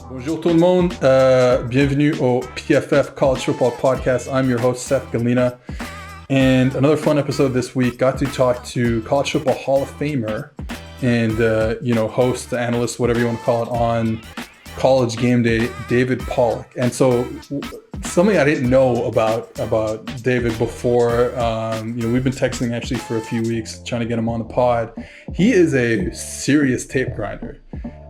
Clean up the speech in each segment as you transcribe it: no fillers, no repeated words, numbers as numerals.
Bonjour tout le monde. Bienvenue au PFF College Football Podcast. I'm your host, Seth Galina. And another fun episode this week. Got to talk to College Football Hall of Famer and, host, analyst, whatever you want to call it, on College Gameday, David Pollack. And so something I didn't know about David before, we've been texting actually for a few weeks trying to get him on the pod. He is a serious tape grinder.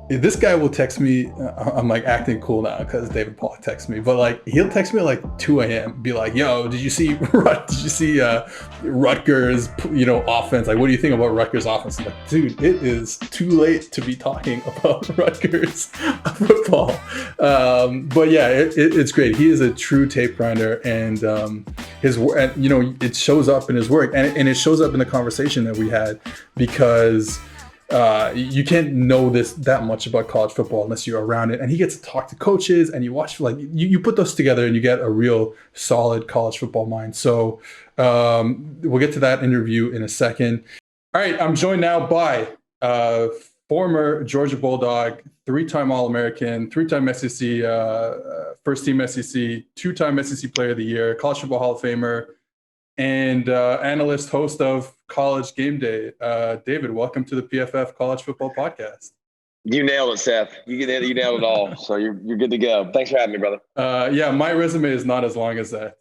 This guy will text me. I'm like acting cool now because David Pollack texts me, but like he'll text me at like 2 a.m. Be like, "Yo, did you see Rutgers? Offense. Like, what do you think about Rutgers offense?" I'm like, dude, it is too late to be talking about Rutgers football. But yeah, it's great. He is a true tape grinder, and his work. It shows up in his work, and it shows up in the conversation that we had because. You can't know that much about college football unless you're around it. And he gets to talk to coaches and you watch, like, you put those together and you get a real solid college football mind. So we'll get to that interview in a second. All right, I'm joined now by former Georgia Bulldog, 3-time All-American, 3-time SEC, first-team SEC, 2-time SEC Player of the Year, College Football Hall of Famer, and analyst, host of College Gameday. David, welcome to the PFF College Football Podcast. You nailed it, Seth. You nailed it all. So you're good to go. Thanks for having me, brother. Yeah, my resume is not as long as that.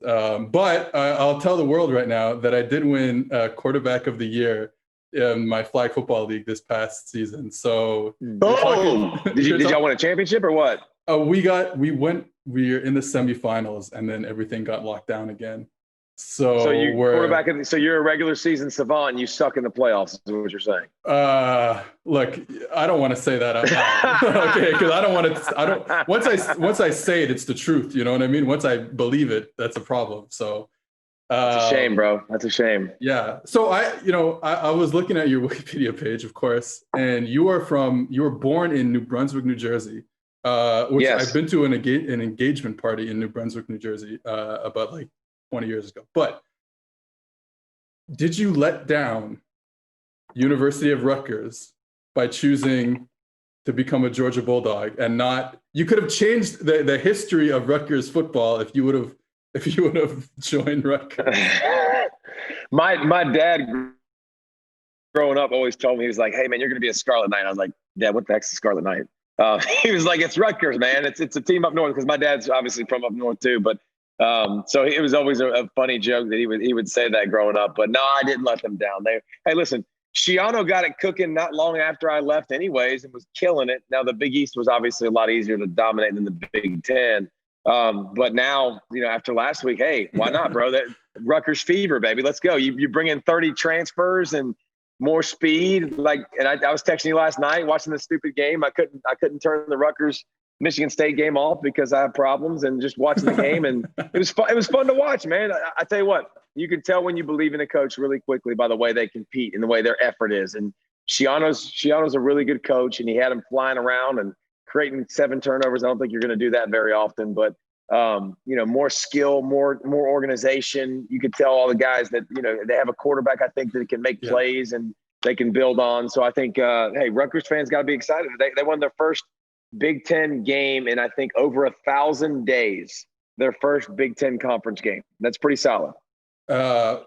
But I'll tell the world right now that I did win Quarterback of the Year in my flag football league this past season. So boom! Did y'all win a championship or what? We were in the semifinals and then everything got locked down again. So you're a regular season savant and you suck in the playoffs is what you're saying. Look, I don't want to say that out loud. Okay, because once I say it, it's the truth. You know what I mean? Once I believe it, that's a problem. So it's a shame, bro. That's a shame. Yeah. So I was looking at your Wikipedia page, of course, and you were born in New Brunswick, New Jersey. Which yes. I've been to an engagement party in New Brunswick, New Jersey, about like 20 years ago. But did you let down University of Rutgers by choosing to become a Georgia Bulldog and not? You could have changed the history of Rutgers football if you would have joined Rutgers. My dad growing up always told me, he was like, "Hey man, you're going to be a Scarlet Knight." I was like, "Dad, what the heck's a Scarlet Knight?" He was like, "It's Rutgers, man. It's a team up north," because my dad's obviously from up north too. But so it was always a funny joke that he would say that growing up. But no, I didn't let them down. Hey, listen, Schiano got it cooking not long after I left anyways and was killing it. Now, the Big East was obviously a lot easier to dominate than the Big Ten. But now, after last week, hey, why not, bro? That Rutgers fever, baby. Let's go. You bring in 30 transfers and more speed. And I was texting you last night watching this stupid game. I couldn't turn the Rutgers Michigan State game off because I have problems, and just watching the game, and it was fun. It was fun to watch, man. I tell you what, you can tell when you believe in a coach really quickly by the way they compete and the way their effort is. And Schiano's a really good coach, and he had him flying around and creating 7 turnovers. I don't think you're going to do that very often, but more skill, more organization. You could tell all the guys that they have a quarterback, I think, that can make plays and they can build on. So I think, hey, Rutgers fans got to be excited. They won their first Big Ten game in, I think, over 1,000 days, their first Big Ten conference game. That's pretty solid.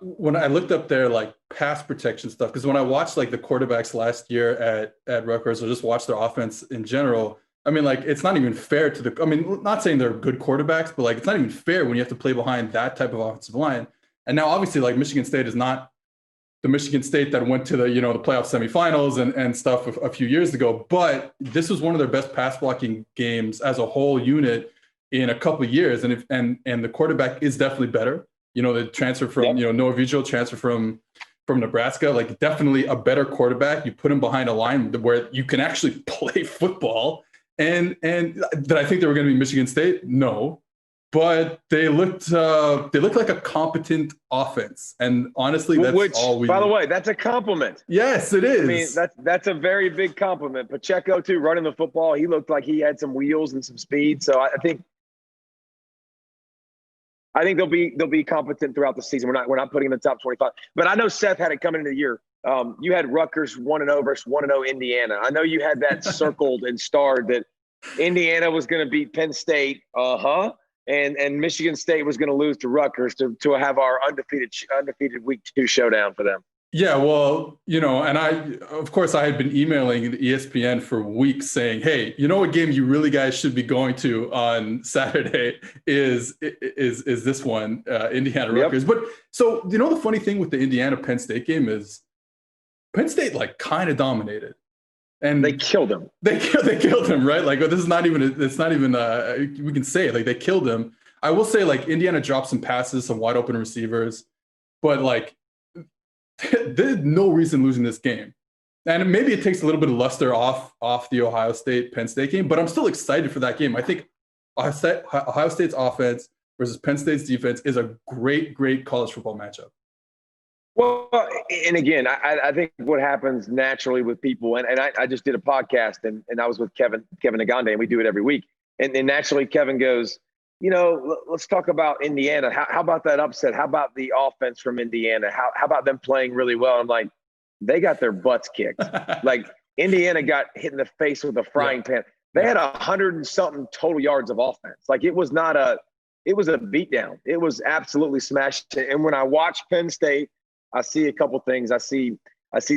When I looked up their pass protection stuff, because when I watched the quarterbacks last year at Rutgers, or just watched their offense in general, I mean, it's not even fair not saying they're good quarterbacks, but it's not even fair when you have to play behind that type of offensive line. And now obviously Michigan State is not the Michigan State that went to the the playoff semifinals and stuff a few years ago. But this was one of their best pass blocking games as a whole unit in a couple of years. And the quarterback is definitely better. The transfer from Noah Vigil, transfer from Nebraska, definitely a better quarterback. You put him behind a line where you can actually play football. And did I think they were going to be Michigan State? No. But they looked like a competent offense, and honestly, that's all we. By the way, that's a compliment. Yes, it is. I mean, that's a very big compliment. Pacheco too, running the football, he looked like he had some wheels and some speed. So I think they'll be competent throughout the season. We're not putting them in the top 25. But I know Seth had it coming into the year. You had Rutgers 1-0 versus 1-0 Indiana. I know you had that circled and starred that Indiana was going to beat Penn State. And Michigan State was going to lose to Rutgers to have our undefeated week 2 showdown for them. Yeah, well, and of course, I had been emailing the ESPN for weeks saying, hey, you know what game you really guys should be going to on Saturday is this one, Indiana Rutgers. Yep. But so, the funny thing with the Indiana Penn State game is Penn State kind of dominated. And they killed him. They killed him, right? Like, this is not even, it's not even, we can say it, like, they killed him. I will say, Indiana dropped some passes, some wide open receivers, but there's no reason losing this game. And maybe it takes a little bit of luster off the Ohio State Penn State game, but I'm still excited for that game. I think Ohio State's offense versus Penn State's defense is a great college football matchup. Well, and again, I think what happens naturally with people, and I just did a podcast and I was with Kevin Gameday, and we do it every week. And naturally Kevin goes, let's talk about Indiana. How about that upset? How about the offense from Indiana? How about them playing really well? I'm like, they got their butts kicked. Indiana got hit in the face with a frying pan. They had 100 and something total yards of offense. It was a beatdown. It was absolutely smashed. And when I watch Penn State, I see a couple things. I see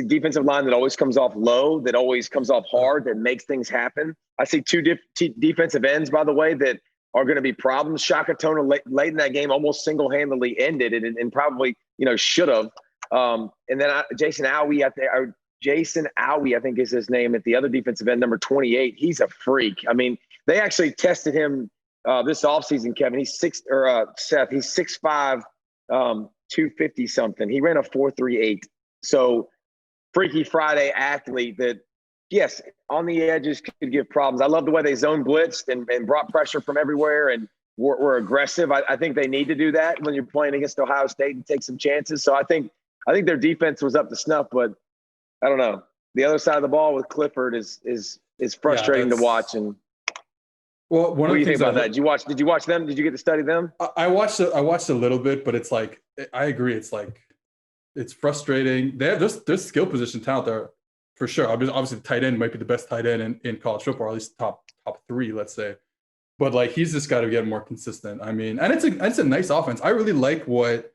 defensive line that always comes off low, that always comes off hard, that makes things happen. I see two defensive ends, by the way, that are going to be problems. Shaka Tona late in that game almost single-handedly ended it and probably, should have. And then Jason Owie, I think is his name, at the other defensive end, number 28. He's a freak. I mean, they actually tested him this offseason, Kevin. Seth, he's 6'5", 250 something. He ran a 4.38. So Freaky Friday athlete that, yes, on the edges could give problems. I love the way they zone blitzed and brought pressure from everywhere and were aggressive. I think they need to do that when you're playing against Ohio State and take some chances. So I think their defense was up to snuff, but I don't know. The other side of the ball with Clifford is frustrating to watch. And well, what do you think about that? Did you watch them? Did you get to study them? I watched a little bit, but it's I agree. It's frustrating. There's skill position talent there for sure. Obviously the tight end might be the best tight end in college football, or at least top 3, let's say. But he's just got to get more consistent. I mean, and it's a nice offense. I really like what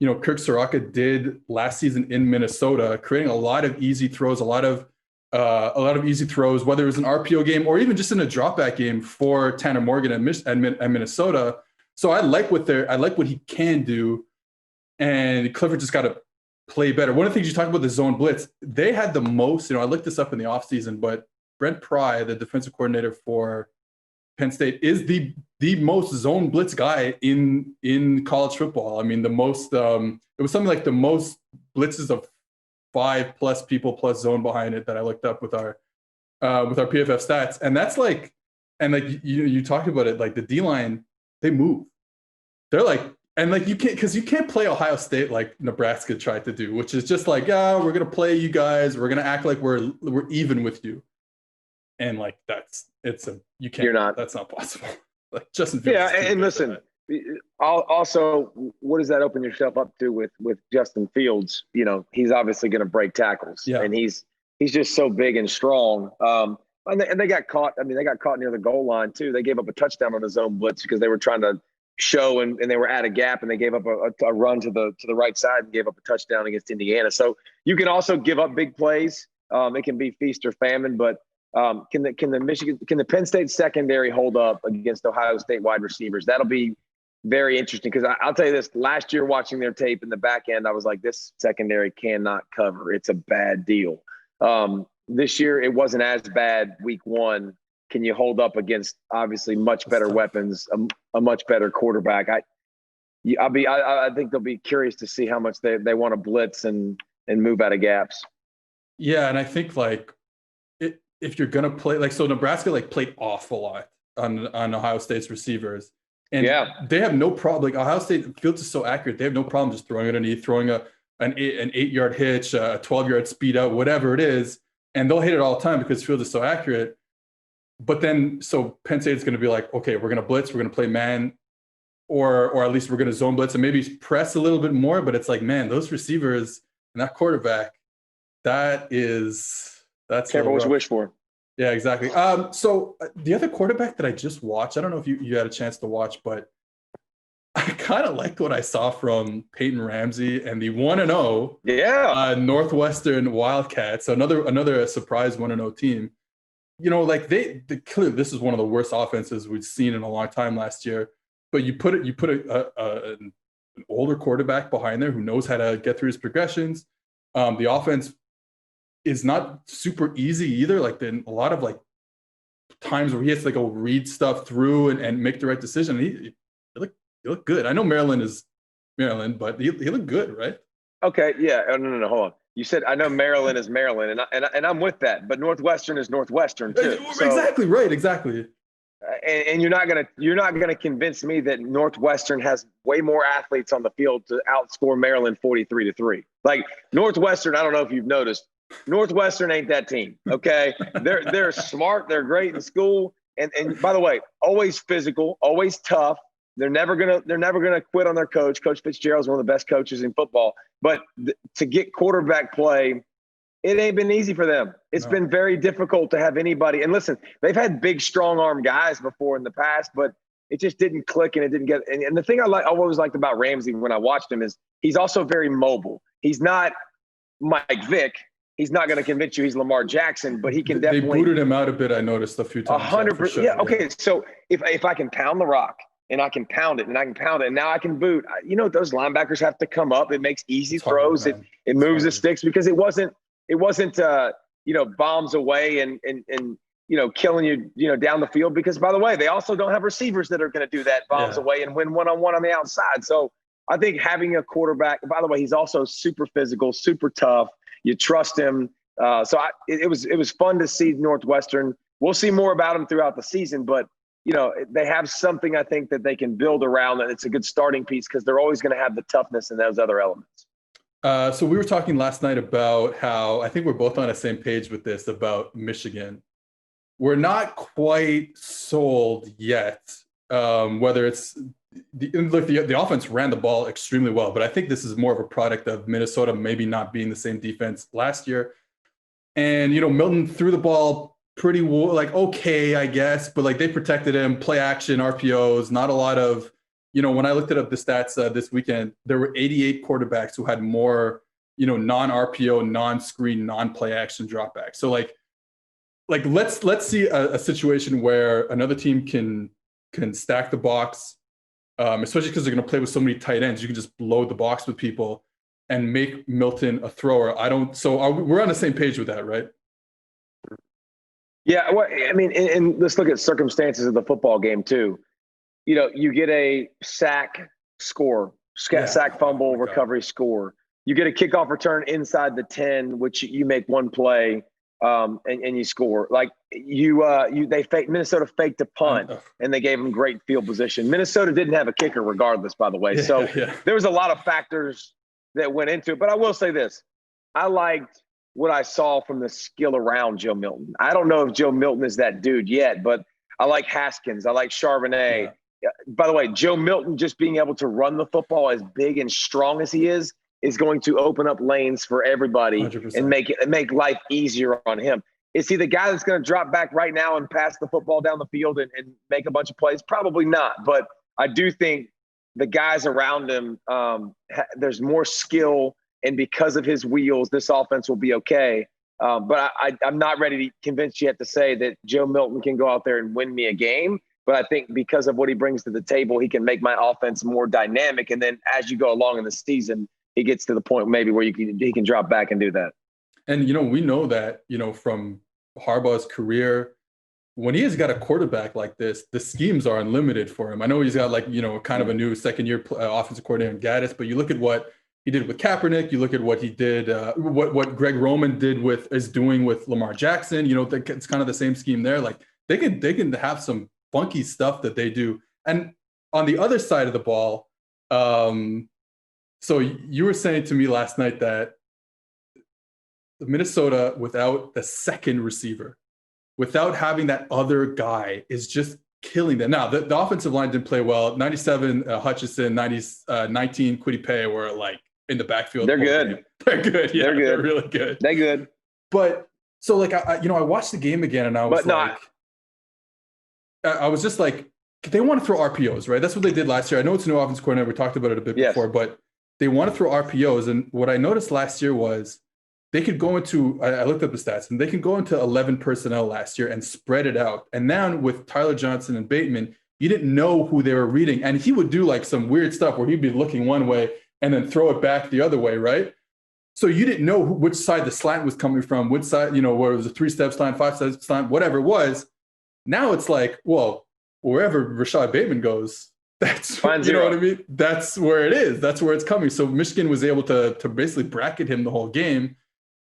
Kirk Soraka did last season in Minnesota, creating a lot of easy throws, whether it was an RPO game or even just in a dropback game for Tanner Morgan and Minnesota. So I like what he can do, and Clifford just got to play better. One of the things you talk about, the zone blitz, they had the most. I looked this up in the offseason, but Brent Pry, the defensive coordinator for Penn State, is the most zone blitz guy in college football. I mean, the most. It was something like the most blitzes of 5+ people plus zone behind it that I looked up with our PFF stats, and that's you talked about it, the D line, they move. They're you can't play Ohio State like Nebraska tried to do, which is just we're gonna play you guys, we're gonna act like we're even with you, and you can't. You're not. That's not possible. Justin Fields. Yeah, and listen. Also, what does that open yourself up to with Justin Fields? He's obviously going to break tackles, and he's just so big and strong. And they got caught. I mean, they got caught near the goal line too. They gave up a touchdown on the zone blitz because they were trying to show and they were at a gap, and they gave up a run to the right side and gave up a touchdown against Indiana. So you can also give up big plays. It can be feast or famine, but can the Penn State secondary hold up against Ohio State wide receivers? That'll be very interesting, because I'll tell you this, last year watching their tape in the back end, I was like, this secondary cannot cover. It's a bad deal. This year, it wasn't as bad week 1. Can you hold up against obviously much better weapons, a much better quarterback? I think they'll be curious to see how much they want to blitz and move out of gaps. Yeah, and I think if you're gonna play so Nebraska played off a lot on Ohio State's receivers. And they have no problem. Ohio State, Fields is so accurate. They have no problem just throwing it underneath, throwing an 8-yard hitch, a 12-yard speed out, whatever it is. And they'll hit it all the time because Fields is so accurate. But then, so Penn State is going to be okay, we're going to blitz, we're going to play man, or at least we're going to zone blitz and maybe press a little bit more. But it's man, those receivers and that quarterback, that's careful what you wish for. Yeah, exactly. So the other quarterback that I just watched, I don't know if you had a chance to watch, but I kind of liked what I saw from Peyton Ramsey and the 1-0 Northwestern Wildcats. So another surprise 1-0 team. Like they clearly this is one of the worst offenses we've seen in a long time last year. But you put an older quarterback behind there who knows how to get through his progressions. The offense is not super easy either. Like then a lot of like times where he has to go read stuff through and make the right decision. He looked good. I know Maryland is Maryland, but he looked good, right? Okay, yeah. Oh, no, hold on. You said I know Maryland is Maryland, and I'm with that. But Northwestern is Northwestern too. Exactly right. Exactly. And you're not gonna convince me that Northwestern has way more athletes on the field to outscore Maryland 43-3. Like Northwestern, I don't know if you've noticed, Northwestern ain't that team. Okay, they're smart, they're great in school, and by the way, always physical, always tough. They're never gonna quit on their coach. Coach Fitzgerald's one of the best coaches in football. But to get quarterback play, it ain't been easy for them. It's been very difficult to have anybody. And listen, they've had big, strong arm guys before in the past, but it just didn't click and it didn't get. And the thing I always liked about Ramsey when I watched him is he's also very mobile. He's not Mike Vick. He's not going to convince you he's Lamar Jackson, but he can definitely. They booted him out a bit. I noticed a few times. 100%. Sure. Yeah. Okay. So if I can pound the rock and I can pound it and I can pound it and now I can boot, those linebackers have to come up. It makes easy throws. It moves the sticks because it wasn't bombs away and killing you, down the field, because by the way, they also don't have receivers that are going to do that bombs away and win one-on-one on the outside. So I think having a quarterback, by the way, he's also super physical, super tough. You trust him. It was fun to see Northwestern. We'll see more about them throughout the season, but they have something I think that they can build around, and it's a good starting piece because they're always going to have the toughness and those other elements. So we were talking last night about how I think we're both on the same page with this about Michigan. We're not quite sold yet, whether it's the offense ran the ball extremely well, but I think this is more of a product of Minnesota maybe not being the same defense last year. And, Milton threw the ball pretty okay, I guess, but they protected him, play action, RPOs, not a lot of, when I looked up the stats this weekend, there were 88 quarterbacks who had more, non-RPO, non-screen, non-play action dropbacks. So let's see a situation where another team can stack the box, especially because they're going to play with so many tight ends. You can just load the box with people and make Milton a thrower. We're on the same page with that, right? Yeah, well, I mean, and let's look at circumstances of the football game too. You get a sack score, sack fumble recovery score. You get a kickoff return inside the 10, which you make one play, and you score. Minnesota faked a punt, and they gave them great field position. Minnesota didn't have a kicker regardless, by the way. There was a lot of factors that went into it. But I will say this. I liked what I saw from the skill around Joe Milton. I don't know if Joe Milton is that dude yet, but I like Haskins. I like Charbonnet. Yeah. By the way, Joe Milton just being able to run the football as big and strong as he is going to open up lanes for everybody 100%. And make life easier on him. Is he the guy that's going to drop back right now and pass the football down the field and make a bunch of plays? Probably not. But I do think the guys around him, there's more skill, and because of his wheels, this offense will be okay. But I'm not ready to convince you yet to say that Joe Milton can go out there and win me a game. But I think because of what he brings to the table, he can make my offense more dynamic. And then as you go along in the season, he gets to the point maybe where he can drop back and do that. And, we know that, from Harbaugh's career, when he has got a quarterback like this, the schemes are unlimited for him. I know he's got kind of a new second-year offensive coordinator in Gaddis, but you look at what he did with Kaepernick, you look at what he did, what Greg Roman is doing with Lamar Jackson. It's kind of the same scheme there. They can have some funky stuff that they do. And on the other side of the ball, so you were saying to me last night that Minnesota, without the second receiver, without having that other guy, is just killing them. Now, the offensive line didn't play well. 97 Hutchinson, 19 Kwity Paye were in the backfield. They're good. They're good. Yeah, they're good. They're really good. They're good. But So like, I watched the game again and I was I was just like, they want to throw RPOs, right? That's what they did last year. I know it's a new offense coordinator. We talked about it a bit before, but they want to throw RPOs. And what I noticed last year was they could go into, I looked up the stats, and they could go into 11 personnel last year and spread it out. And now with Tyler Johnson and Bateman, you didn't know who they were reading. And he would do like some weird stuff where he'd be looking one way and then throw it back the other way, right? So you didn't know which side the slant was coming from, which side, where it was a 3-step slant, 5-step slant, whatever it was. Now it's like, well, wherever Rashad Bateman goes, that's, you know what I mean? That's where it is. That's where it's coming. So Michigan was able to basically bracket him the whole game.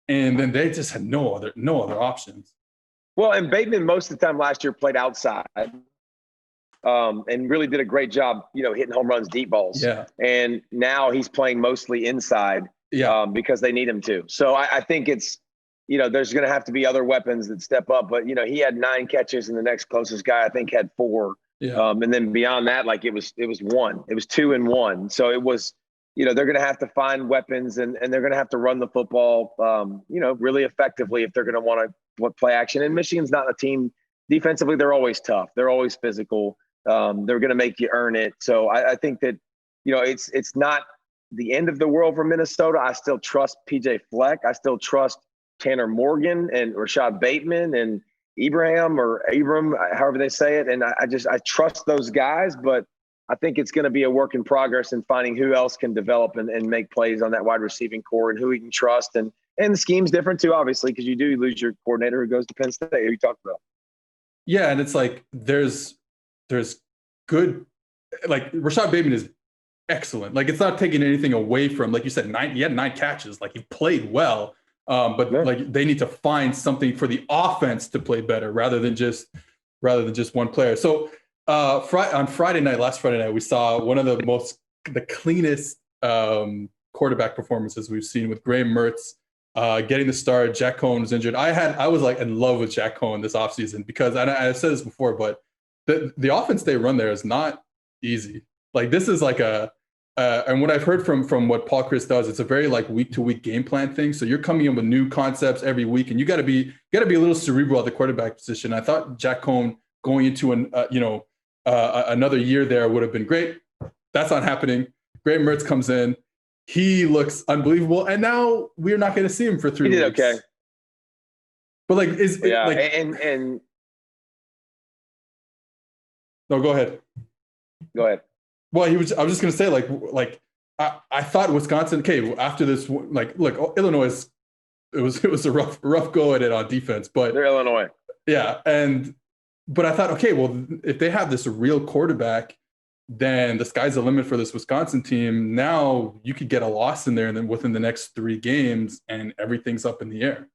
And then they just had no other options. Well, and Bateman most of the time last year played outside and really did a great job, hitting home runs, deep balls. Yeah. And now he's playing mostly inside because they need him to. So I think it's, there's going to have to be other weapons that step up. But, he had 9 catches and the next closest guy, I think, had 4. Yeah. And then beyond that, like it was 1. It was 2 and 1. So it was, they're going to have to find weapons and they're going to have to run the football, really effectively if they're going to want to play action. And Michigan's not a team defensively. They're always tough. They're always physical. They're going to make you earn it. So I think that, it's not the end of the world for Minnesota. I still trust PJ Fleck. I still trust Tanner Morgan and Rashad Bateman and Abram, however they say it. And I trust those guys, but I think it's going to be a work in progress in finding who else can develop and make plays on that wide receiving core and who we can trust. And the scheme's different too, obviously, because you do lose your coordinator who goes to Penn State, who you talked about. Yeah, and it's like there's good, like Rashad Bateman is excellent. Like it's not taking anything away from, like you said, he had 9 catches. Like he played well, but like they need to find something for the offense to play better rather than just one player. So last Friday night, we saw one of the cleanest quarterback performances we've seen with Graham Mertz getting the start. Jack Cohen was injured. I was like in love with Jack Cohen this offseason because I've said this before, but the offense they run there is not easy. Like this is like and what I've heard from what Paul Chris does, it's a very like week to week game plan thing. So you're coming in with new concepts every week, and you got to be a little cerebral at the quarterback position. I thought Jack Cohen going into another year there would have been great. That's not happening. Graham Mertz comes in. He looks unbelievable. And now we're not going to see him for 3 weeks. He did okay. But like, no, go ahead. Go ahead. Well, I was just going to say like, I thought Wisconsin, okay, after this, like, look, Illinois, it was a rough go at it on defense, but they're Illinois. Yeah. But I thought, okay, well, if they have this real quarterback, then the sky's the limit for this Wisconsin team. Now you could get a loss in there, and then within the next 3 games, and everything's up in the air.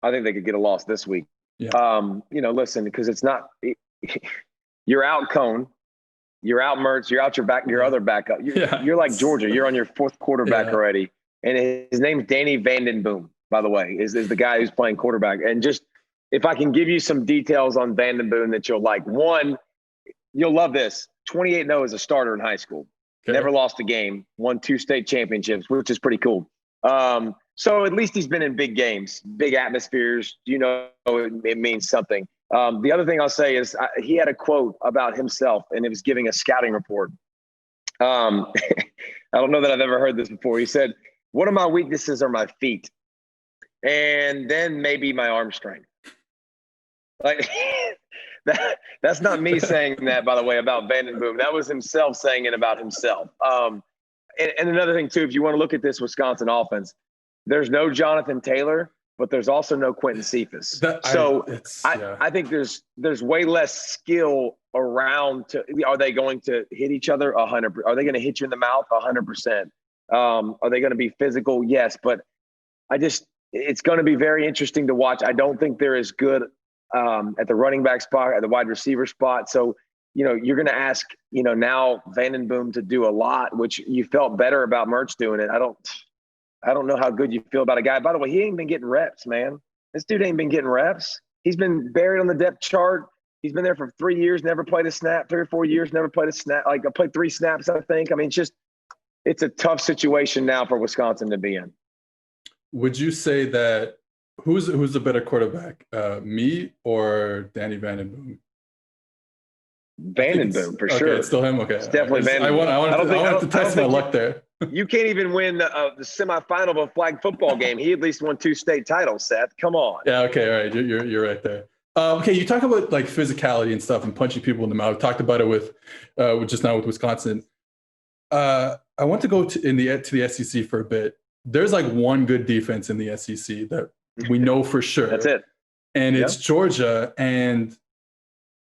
I think they could get a loss this week. Yeah. Listen, because it's not you're out Cone, you're out Mertz, you're out your other backup. You're like Georgia. You're on your 4th quarterback already, and his name's Danny Vandenboom, by the way, is the guy who's playing quarterback. And just if I can give you some details on Vandenboom that you'll like. One, you'll love this. 28-0 as a starter in high school. Okay. Never lost a game. Won 2 state championships, which is pretty cool. So at least he's been in big games, big atmospheres. It means something. The other thing I'll say is he had a quote about himself, and it was giving a scouting report. I don't know that I've ever heard this before. He said, "One of my weaknesses are my feet, and then maybe my arm strength." Like that's not me saying that, by the way, about Vandenboom. That was himself saying it about himself. And another thing too, if you want to look at this Wisconsin offense, there's no Jonathan Taylor, but there's also no Quentin Cephas. I think there's way less skill around. Are they going to hit each other 100%? Are they going to hit you in the mouth 100%? Are they going to be physical? Yes, but it's going to be very interesting to watch. I don't think they're as good at the running back spot, at the wide receiver spot. So, you're going to ask, now Vandenboom to do a lot, which you felt better about Mertz doing it. I don't know how good you feel about a guy. By the way, he ain't been getting reps, man. This dude ain't been getting reps. He's been buried on the depth chart. He's been there for 3 years, never played a snap, 3 or 4 years, never played a snap. Like I played 3 snaps, I think. I mean, it's a tough situation now for Wisconsin to be in. Would you say that Who's the better quarterback, me or Danny Vandenboom? Vandenboom for okay, sure. It's still him. Okay, It's definitely Vandenboom. I wanted to test my luck there. You can't even win the semifinal of a flag football game. He at least won 2 state titles, Seth. Come on. Yeah. Okay. All right. You're right there. Okay. You talk about like physicality and stuff and punching people in the mouth. Talked about it with just now with Wisconsin. I want to go to the SEC for a bit. There's like one good defense in the SEC that we know for sure. That's it. And it's Georgia. And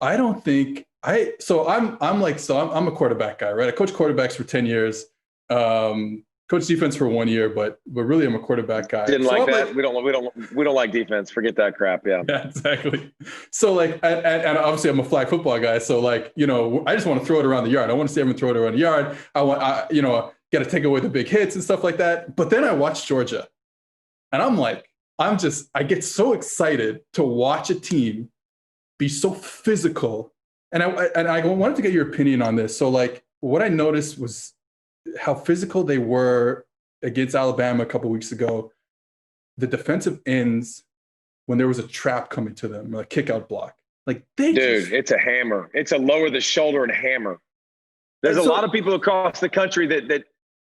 I don't think I'm a quarterback guy, right? I coached quarterbacks for 10 years. Coached defense for 1 year, but really I'm a quarterback guy. Didn't like that. We don't like defense. Forget that crap. Yeah. Yeah, exactly. So like, and obviously I'm a flag football guy. So like, I just want to throw it around the yard. I want to see everyone throw it around the yard. Got to take away the big hits and stuff like that. But then I watched Georgia and I'm like, I get so excited to watch a team be so physical. And I wanted to get your opinion on this. So like what I noticed was how physical they were against Alabama a couple of weeks ago. The defensive ends, when there was a trap coming to them, a kick out block, like it's a hammer. It's a lower the shoulder and hammer. There's a lot of people across the country that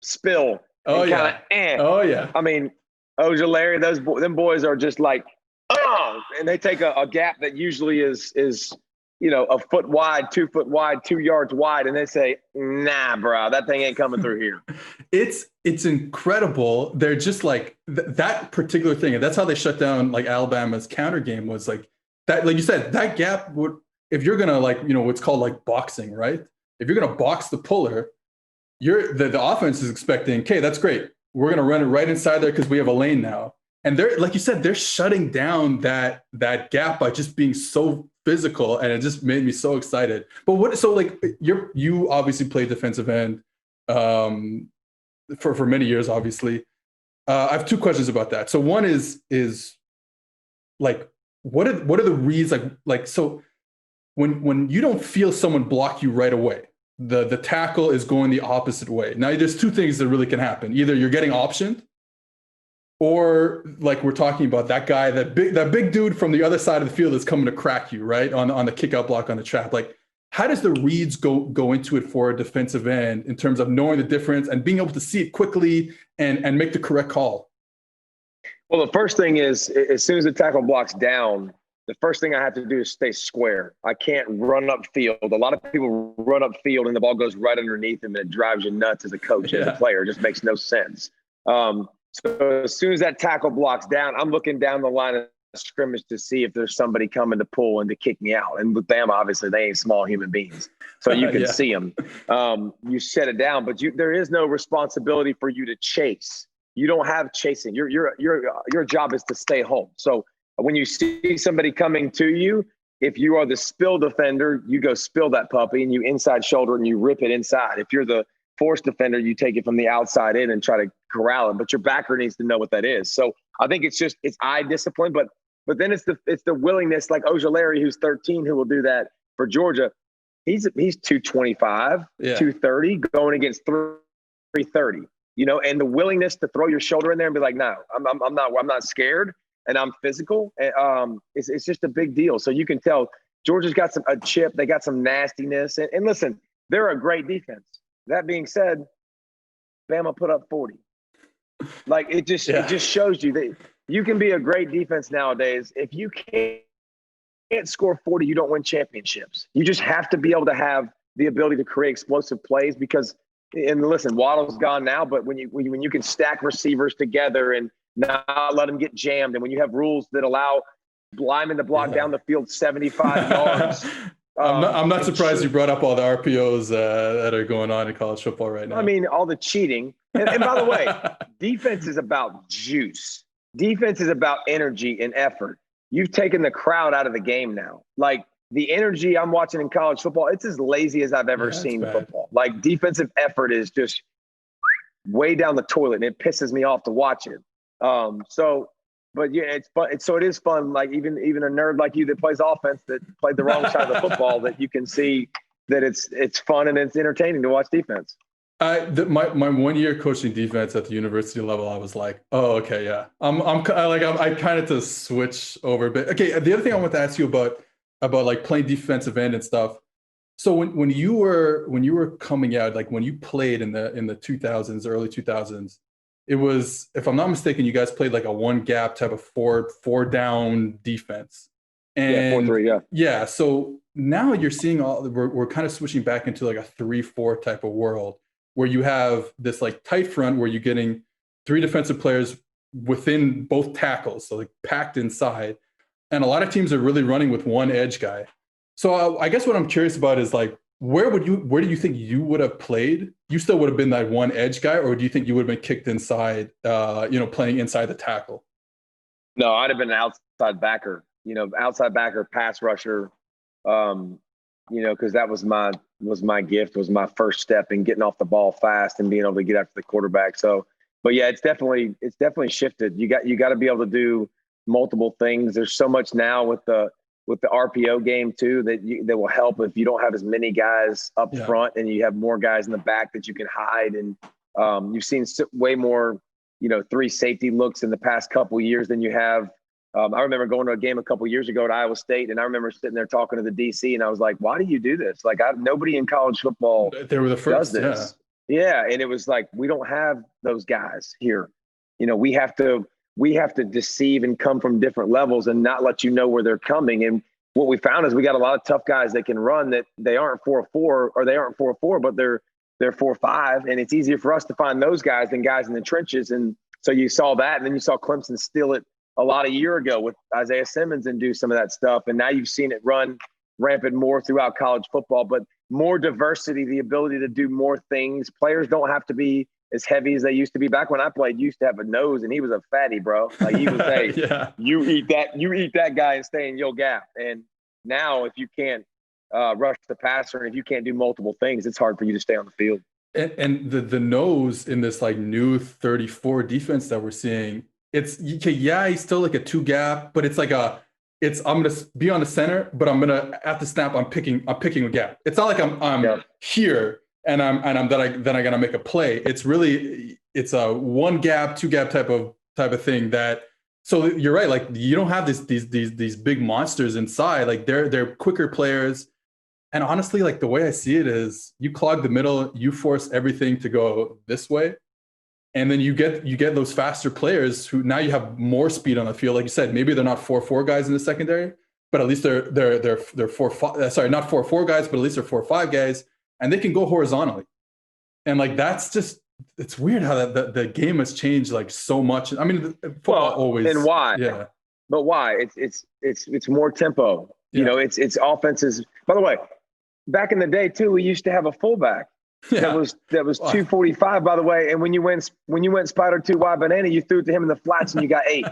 spill. Oh yeah. Oh yeah. I mean, Larry, them boys are just like, and they take a gap that usually is a foot wide, 2 foot wide, 2 yards wide, and they say, "Nah, bro, that thing ain't coming through here." It's incredible. They're just like that particular thing, and that's how they shut down like Alabama's counter game was like that. Like you said, that gap would, if you're gonna what's called like boxing, right? If you're gonna box the puller, the offense is expecting, okay, that's great. We're gonna run it right inside there because we have a lane now. And they're, like you said, they're shutting down that gap by just being so physical, and it just made me so excited. But so like you obviously played defensive end for many years, obviously. I have 2 questions about that. So one is like what are the reads like so when you don't feel someone block you right away, the tackle is going the opposite way. Now there's 2 things that really can happen. Either you're getting optioned, or like we're talking about that guy, that big dude from the other side of the field is coming to crack you, right? On the kick out block on the trap. Like, how does the reads go into it for a defensive end in terms of knowing the difference and being able to see it quickly and make the correct call? Well, the first thing is, as soon as the tackle block's down, the first thing I have to do is stay square. I can't run up field. A lot of people run up field and the ball goes right underneath them, and it drives you nuts as a coach, as a player. It just makes no sense. So as soon as that tackle blocks down, I'm looking down the line of scrimmage to see if there's somebody coming to pull and to kick me out. And with them, obviously, they ain't small human beings, so you can see them. You set it down, but there is no responsibility for you to chase. You don't have chasing. Your job is to stay home. So when you see somebody coming to you, if you are the spill defender, you go spill that puppy and you inside shoulder and you rip it inside. If you're the force defender, you take it from the outside in and try to corral him, but your backer needs to know what that is. So I think it's eye discipline, but then it's the willingness, like Larry, who's 13, who will do that for Georgia. He's 225, 230 going against 330, and the willingness to throw your shoulder in there and be like, no, I'm not scared, and I'm physical. It's just a big deal. So you can tell Georgia's got a chip. They got some nastiness, and listen, they're a great defense. That being said, Bama put up 40. Like it just shows you that you can be a great defense nowadays. If you can't score 40, you don't win championships. You just have to be able to have the ability to create explosive plays because, and listen, Waddle's gone now, but when you can stack receivers together and not let them get jammed, and when you have rules that allow linemen to block down the field 75 yards. I'm not surprised you brought up all the RPOs that are going on in college football right now. I mean, all the cheating. And by the way, defense is about juice. Defense is about energy and effort. You've taken the crowd out of the game now. Like the energy I'm watching in college football, it's as lazy as I've ever seen football. Like defensive effort is just way down the toilet, and it pisses me off to watch it. But yeah, it's fun. It is fun. Like even a nerd like you that plays offense, that played the wrong side of the football, that you can see that it's fun and it's entertaining to watch defense. My 1 year coaching defense at the university level, I was like, oh, okay, yeah. I kind of to switch over a bit. Okay, the other thing I want to ask you about like playing defensive end and stuff. So when you were coming out, like when you played in the 2000s, early 2000s, it was, if I'm not mistaken, you guys played like a one gap type of four down defense. Yeah, 4-3, yeah. Yeah, so now you're seeing we're kind of switching back into like a 3-4 type of world where you have this like tight front where you're getting three defensive players within both tackles, so like packed inside. And a lot of teams are really running with one edge guy. So I guess what I'm curious about is like, where do you think you would have played? You still would have been that one edge guy, or do you think you would have been kicked inside, playing inside the tackle? No, I'd have been an outside backer, outside backer, pass rusher, because that was my gift, was my first step in getting off the ball fast and being able to get after the quarterback. So, but yeah, it's definitely shifted. You got to be able to do multiple things. There's so much now with the RPO game too that will help if you don't have as many guys up front and you have more guys in the back that you can hide. And you've seen way more, 3 safety looks in the past couple of years than you have. I remember going to a game a couple of years ago at Iowa State, and I remember sitting there talking to the DC, and I was like, "Why do you do this? Like, nobody in college football they were the first, does this." Yeah, and it was like, we don't have those guys here. We have to deceive and come from different levels and not let you know where they're coming. And what we found is we got a lot of tough guys that can run, that they aren't 4-4 or they aren't 4-4, but they're 4-5, and it's easier for us to find those guys than guys in the trenches. And so you saw that, and then you saw Clemson steal it a lot a year ago with Isaiah Simmons and do some of that stuff. And now you've seen it run rampant more throughout college football, but more diversity, the ability to do more things. Players don't have to be as heavy as they used to be. Back when I played, you used to have a nose, and he was a fatty, bro. Like, he was, hey, you eat that guy and stay in your gap. And now if you can't rush the passer, and if you can't do multiple things, it's hard for you to stay on the field. And the nose in this like new 34 defense that we're seeing, it's he's still like a 2 gap, but it's like I'm gonna be on the center, but I'm gonna, at the snap, I'm picking a gap. It's not like I'm here and I'm then I gotta make a play. It's really, it's a 1 gap, 2 gap type of thing. That, so you're right, like you don't have these big monsters inside. Like they're quicker players. And honestly, like the way I see it is, you clog the middle, you force everything to go this way. And then you get those faster players who now you have more speed on the field. Like you said, maybe they're not 4-4 guys in the secondary, but at least they're 4-5. Sorry, not 4-4 guys, but at least they're 4-5 guys, and they can go horizontally. And like that's just, it's weird how the game has changed like so much. I mean, football always. And why? Yeah. But why? It's more tempo. Yeah. It's offenses. By the way, back in the day too, we used to have a fullback. That was 245, by the way. And when you went spider 2 wide banana, you threw it to him in the flats and you got 8.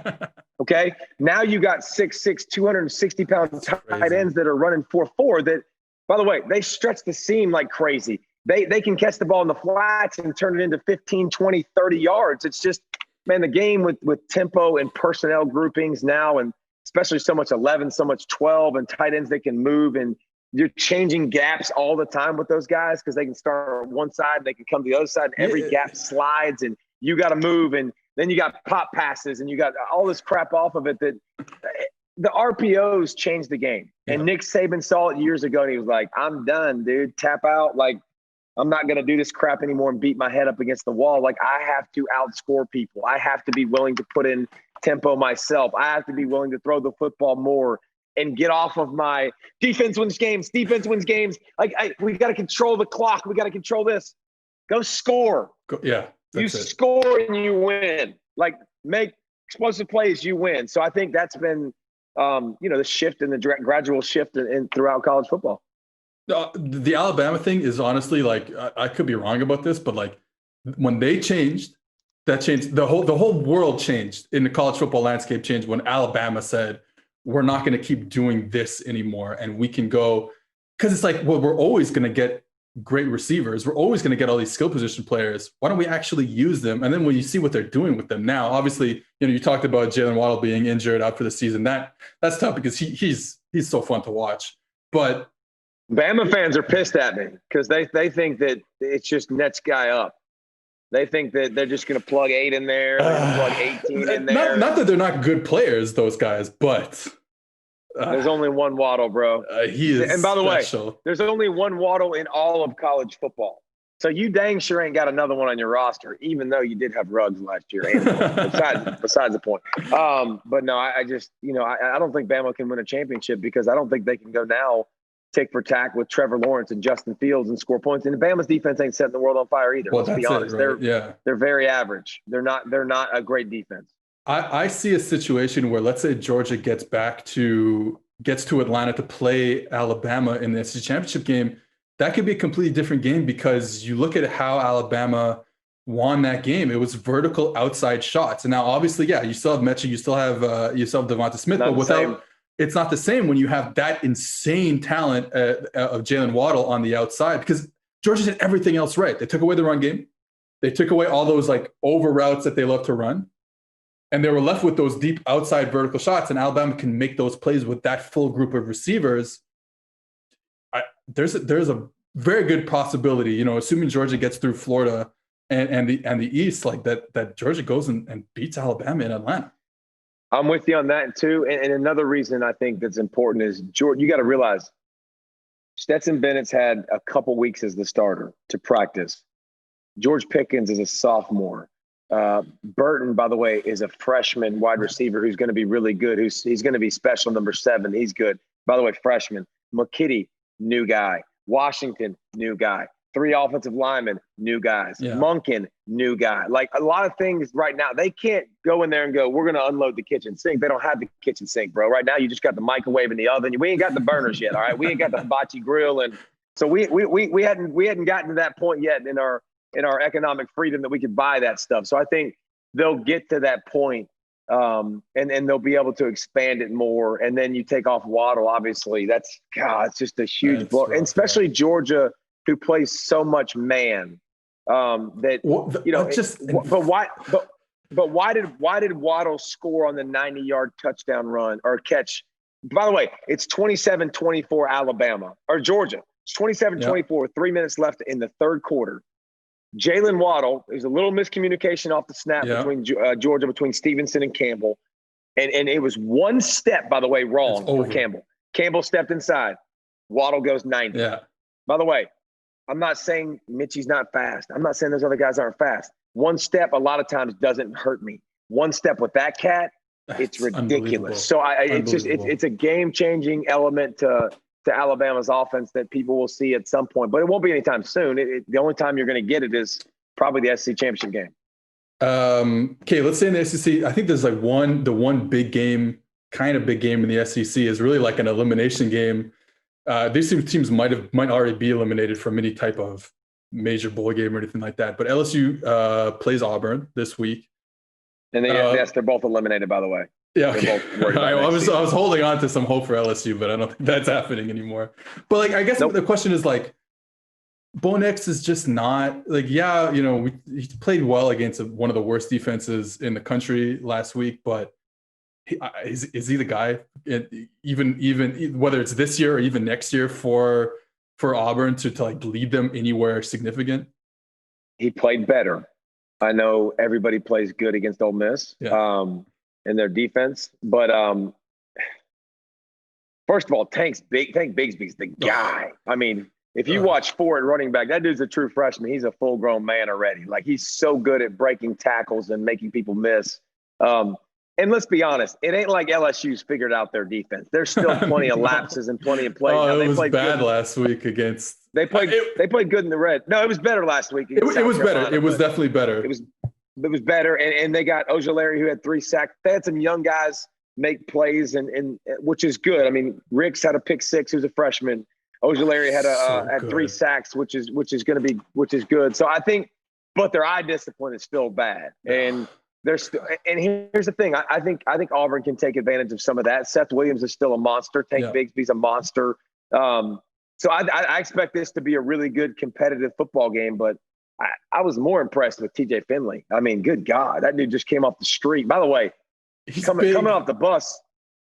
Okay. Now you got 6'6", 260-pound tight ends that are running 4-4. That, by the way, they stretch the seam like crazy. They can catch the ball in the flats and turn it into 15, 20, 30 yards. It's just, man, the game with tempo and personnel groupings now, and especially so much 11, so much 12, and tight ends that can move, and you're changing gaps all the time with those guys because they can start on one side and they can come to the other side, and every gap slides, and you got to move, and then you got pop passes, and you got all this crap off of it. That the RPOs changed the game. And Nick Saban saw it years ago, and he was like, I'm done, dude. Tap out. Like, I'm not going to do this crap anymore and beat my head up against the wall. Like, I have to outscore people. I have to be willing to put in tempo myself. I have to be willing to throw the football more and get off of my defense wins games. Like, we got to control the clock. We got to control this. Go score. You score and you win. Like, make explosive plays, you win. So I think that's been, the shift and the gradual shift in throughout college football. The Alabama thing is honestly, like, I could be wrong about this, but like when they changed, that changed the whole world changed in the college football landscape. Changed when Alabama said, we're not going to keep doing this anymore, and we can go, because it's like, well, we're always going to get great receivers. We're always going to get all these skill position players. Why don't we actually use them? And then when you see what they're doing with them now, obviously, you talked about Jalen Waddle being injured out for the season. That's tough because he's so fun to watch. But Bama fans are pissed at me because they think that it's just next guy up. They think that they're just going to plug 8 in there, they're going to plug 18 in there. Not that they're not good players, those guys, but there's only one Waddle, bro. He is. And by the special. way, there's only one Waddle in all of college football. So you dang sure ain't got another one on your roster, even though you did have Ruggs last year. Besides the point. But no, I just, I don't think Bama can win a championship because I don't think they can go now tick for tack with Trevor Lawrence and Justin Fields and score points. And Bama's defense ain't setting the world on fire either. Well, let's be honest. Right? They're very average. They're not a great defense. I see a situation where, let's say Georgia gets to Atlanta to play Alabama in the SEC championship game. That could be a completely different game because you look at how Alabama won that game. It was vertical outside shots. And now obviously, yeah, you still have Mechie, you still have Devonta Smith, but it's not the same when you have that insane talent of Jalen Waddle on the outside, because Georgia did everything else right. They took away the run game. They took away all those like over routes that they love to run. And they were left with those deep outside vertical shots, and Alabama can make those plays with that full group of receivers. There's a very good possibility, assuming Georgia gets through Florida and the East, like that Georgia goes and beats Alabama in Atlanta. I'm with you on that too. And another reason I think that's important is Georgia. You got to realize Stetson Bennett's had a couple weeks as the starter to practice. George Pickens is a sophomore. Burton, by the way, is a freshman wide receiver who's going to be really good. He's going to be special, number 7. He's good. By the way, freshman. McKitty, new guy. Washington, new guy. 3 offensive linemen, new guys. Yeah. Monken, new guy. Like a lot of things right now, they can't go in there and go, we're going to unload the kitchen sink. They don't have the kitchen sink, bro. Right now, you just got the microwave and the oven. We ain't got the burners yet, all right? We ain't got the hibachi grill. And so we hadn't gotten to that point yet in our economic freedom that we could buy that stuff. So I think they'll get to that point, and they'll be able to expand it more. And then you take off Waddle, obviously. It's just a huge blow. And especially Georgia, who plays so much man, but why did Waddle score on the 90-yard touchdown run or catch? By the way, it's 27-24 Alabama or Georgia. It's 27-24, 3 minutes left in the third quarter. Jalen Waddle, there's a little miscommunication off the snap between Georgia, between Stevenson and Campbell. And it was one step, by the way, wrong for Campbell. Campbell stepped inside. Waddle goes 90. Yeah. By the way, I'm not saying Mitchie's not fast. I'm not saying those other guys aren't fast. One step a lot of times doesn't hurt me. One step with that cat, it's ridiculous. So it's a game-changing element to Alabama's offense that people will see at some point, but it won't be anytime soon. The only time you're going to get it is probably the SEC championship game. Okay, let's say in the SEC, I think there's the one big game in the SEC is really like an elimination game. These two teams might already be eliminated from any type of major bowl game or anything like that. But LSU plays Auburn this week, and yes, they're both eliminated, by the way. Yeah, okay. I was holding on to some hope for LSU, but I don't think that's happening anymore. But I guess the question is Bo Nix is just not he played well against one of the worst defenses in the country last week, but is he the guy? Even whether it's this year or even next year for Auburn to lead them anywhere significant? He played better. I know everybody plays good against Ole Miss. Yeah. In their defense. But first of all, Tank Bigsby's the guy. I mean, if you watch Ford running back, that dude's a true freshman. He's a full-grown man already. He's so good at breaking tackles and making people miss. And let's be honest, it ain't like LSU's figured out their defense. There's still plenty of lapses and plenty of plays. It was bad last week against. They played good in the red. No, it was better last week. It was better. It was definitely better. It was better, and they got Ojulari, who had 3 sacks. They had some young guys make plays, and which is good. I mean, Ricks had a pick 6, who's a freshman. Ojulari had 3 sacks, which is good. So I think, but their eye discipline is still bad, and here's the thing. I think Auburn can take advantage of some of that. Seth Williams is still a monster. Tank Bigsby's a monster. So I expect this to be a really good competitive football game, but I was more impressed with TJ Finley. I mean, good God, that dude just came off the street. By the way, coming off the bus,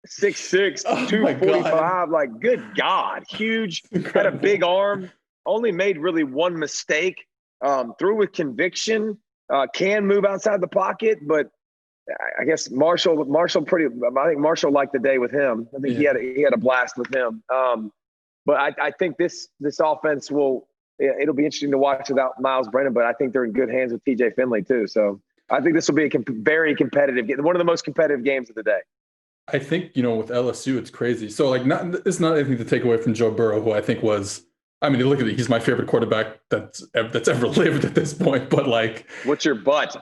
6'6", Oh my 245. Like, good God, huge. Had a big arm. Only made really one mistake. Threw with conviction. Can move outside the pocket, but I guess Marshall I think Marshall liked the day with him. I think he had a blast with him. But I think this offense it'll be interesting to watch without Miles Brennan, but I think they're in good hands with TJ Finley too. So I think this will be a very competitive game, one of the most competitive games of the day. I think, with LSU, it's crazy. So it's not anything to take away from Joe Burrow, who I think look at it, he's my favorite quarterback that's ever lived at this point. But what's your but?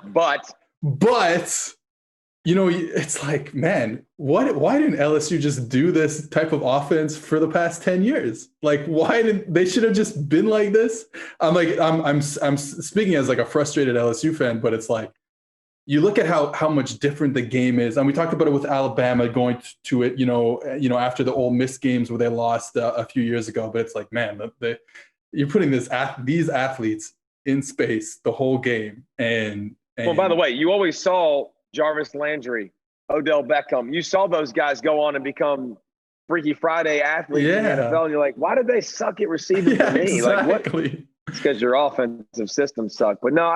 It's like, man, why didn't LSU just do this type of offense for the past 10 years? They should have just been like this? I'm speaking as a frustrated LSU fan, but it's like, you look at how much different the game is. And we talked about it with Alabama going to it, after the Ole Miss games where they lost a few years ago. But it's like, man, you're putting these athletes in space the whole game. And well, by the way, you always saw Jarvis Landry, Odell Beckham. You saw those guys go on and become Freaky Friday athletes in the NFL. And you're like, why did they suck at receiving for me? Exactly. It's because your offensive system sucked. But no,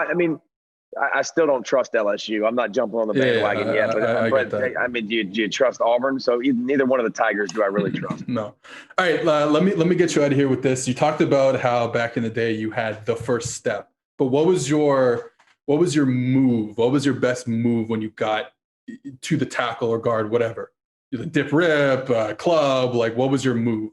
I still don't trust LSU. I'm not jumping on the bandwagon yet. But do you trust Auburn? So neither one of the Tigers do I really trust. No. All right, let me get you out of here with this. You talked about how back in the day you had the first step, but what was your move? What was your best move when you got to the tackle or guard, whatever? The dip rip, club, what was your move?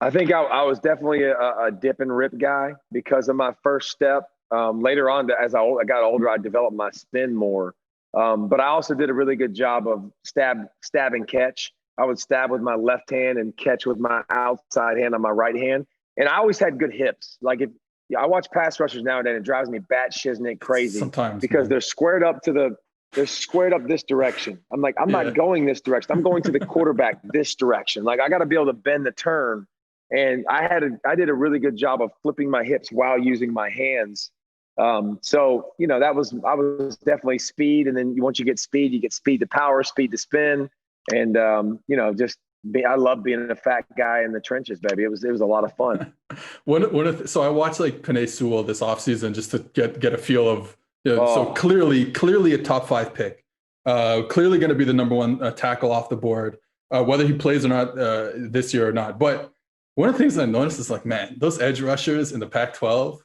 I think I was definitely a dip and rip guy because of my first step. Later on, as I got older, I developed my spin more. But I also did a really good job of stab and catch. I would stab with my left hand and catch with my outside hand on my right hand. And I always had good hips. I watch pass rushers nowadays, and it drives me bat-shiznick crazy sometimes because they're squared up this direction. I'm like, I'm not going this direction. I'm going to the quarterback this direction. I got to be able to bend the turn. And I did a really good job of flipping my hips while using my hands. I was definitely speed. And then once you get speed to power, speed to spin. And, I love being a fat guy in the trenches, baby. It was a lot of fun. So I watched Penei Sewell this offseason just to get a feel of, so clearly a top 5 pick, clearly going to be the number 1 tackle off the board, whether he plays or not this year or not. But one of the things I noticed is man, those edge rushers in the Pac-12,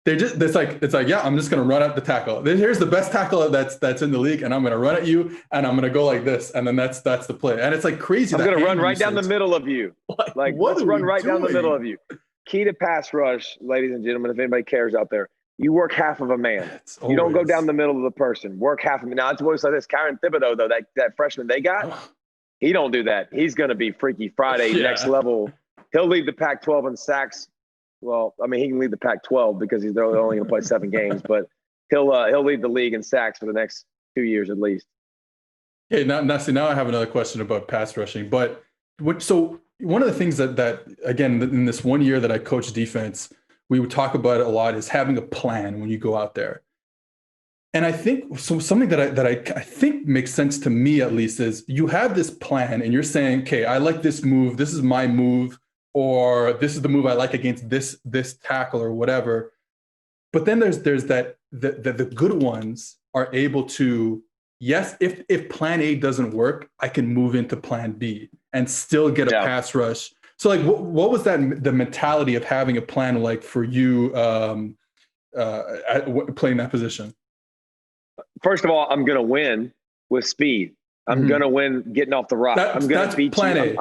it's like, yeah, I'm just going to run at the tackle. Here's the best tackle that's in the league, and I'm going to run at you, and I'm going to go like this, and then that's the play. And it's crazy. I'm going to run right down the middle of you. Let's run right down the middle of you. Key to pass rush, ladies and gentlemen, if anybody cares out there, you work half of a man. You don't go down the middle of the person. Work half of a man. Now, it's always like this. Kyron Thibodeau, though, that freshman they got, he don't do that. He's going to be Freaky Friday, next level. He'll lead the Pac-12 in sacks. Well, he can lead the Pac-12 because they're only going to play 7 games, but he'll lead the league in sacks for the next 2 years at least. Hey, now I have another question about pass rushing. But so one of the things that again in this 1 year that I coached defense, we would talk about it a lot is having a plan when you go out there. And I think something that I think makes sense to me at least is you have this plan and you're saying, okay, I like this move. This is my move. Or this is the move I like against this tackle or whatever. But then there's that the good ones are able to, yes, if plan A doesn't work, I can move into plan B and still get a pass rush. So what was the mentality of having a plan for you playing that position? First of all, I'm going to win with speed. I'm going to win getting off the rock. I'm going to beat plan A.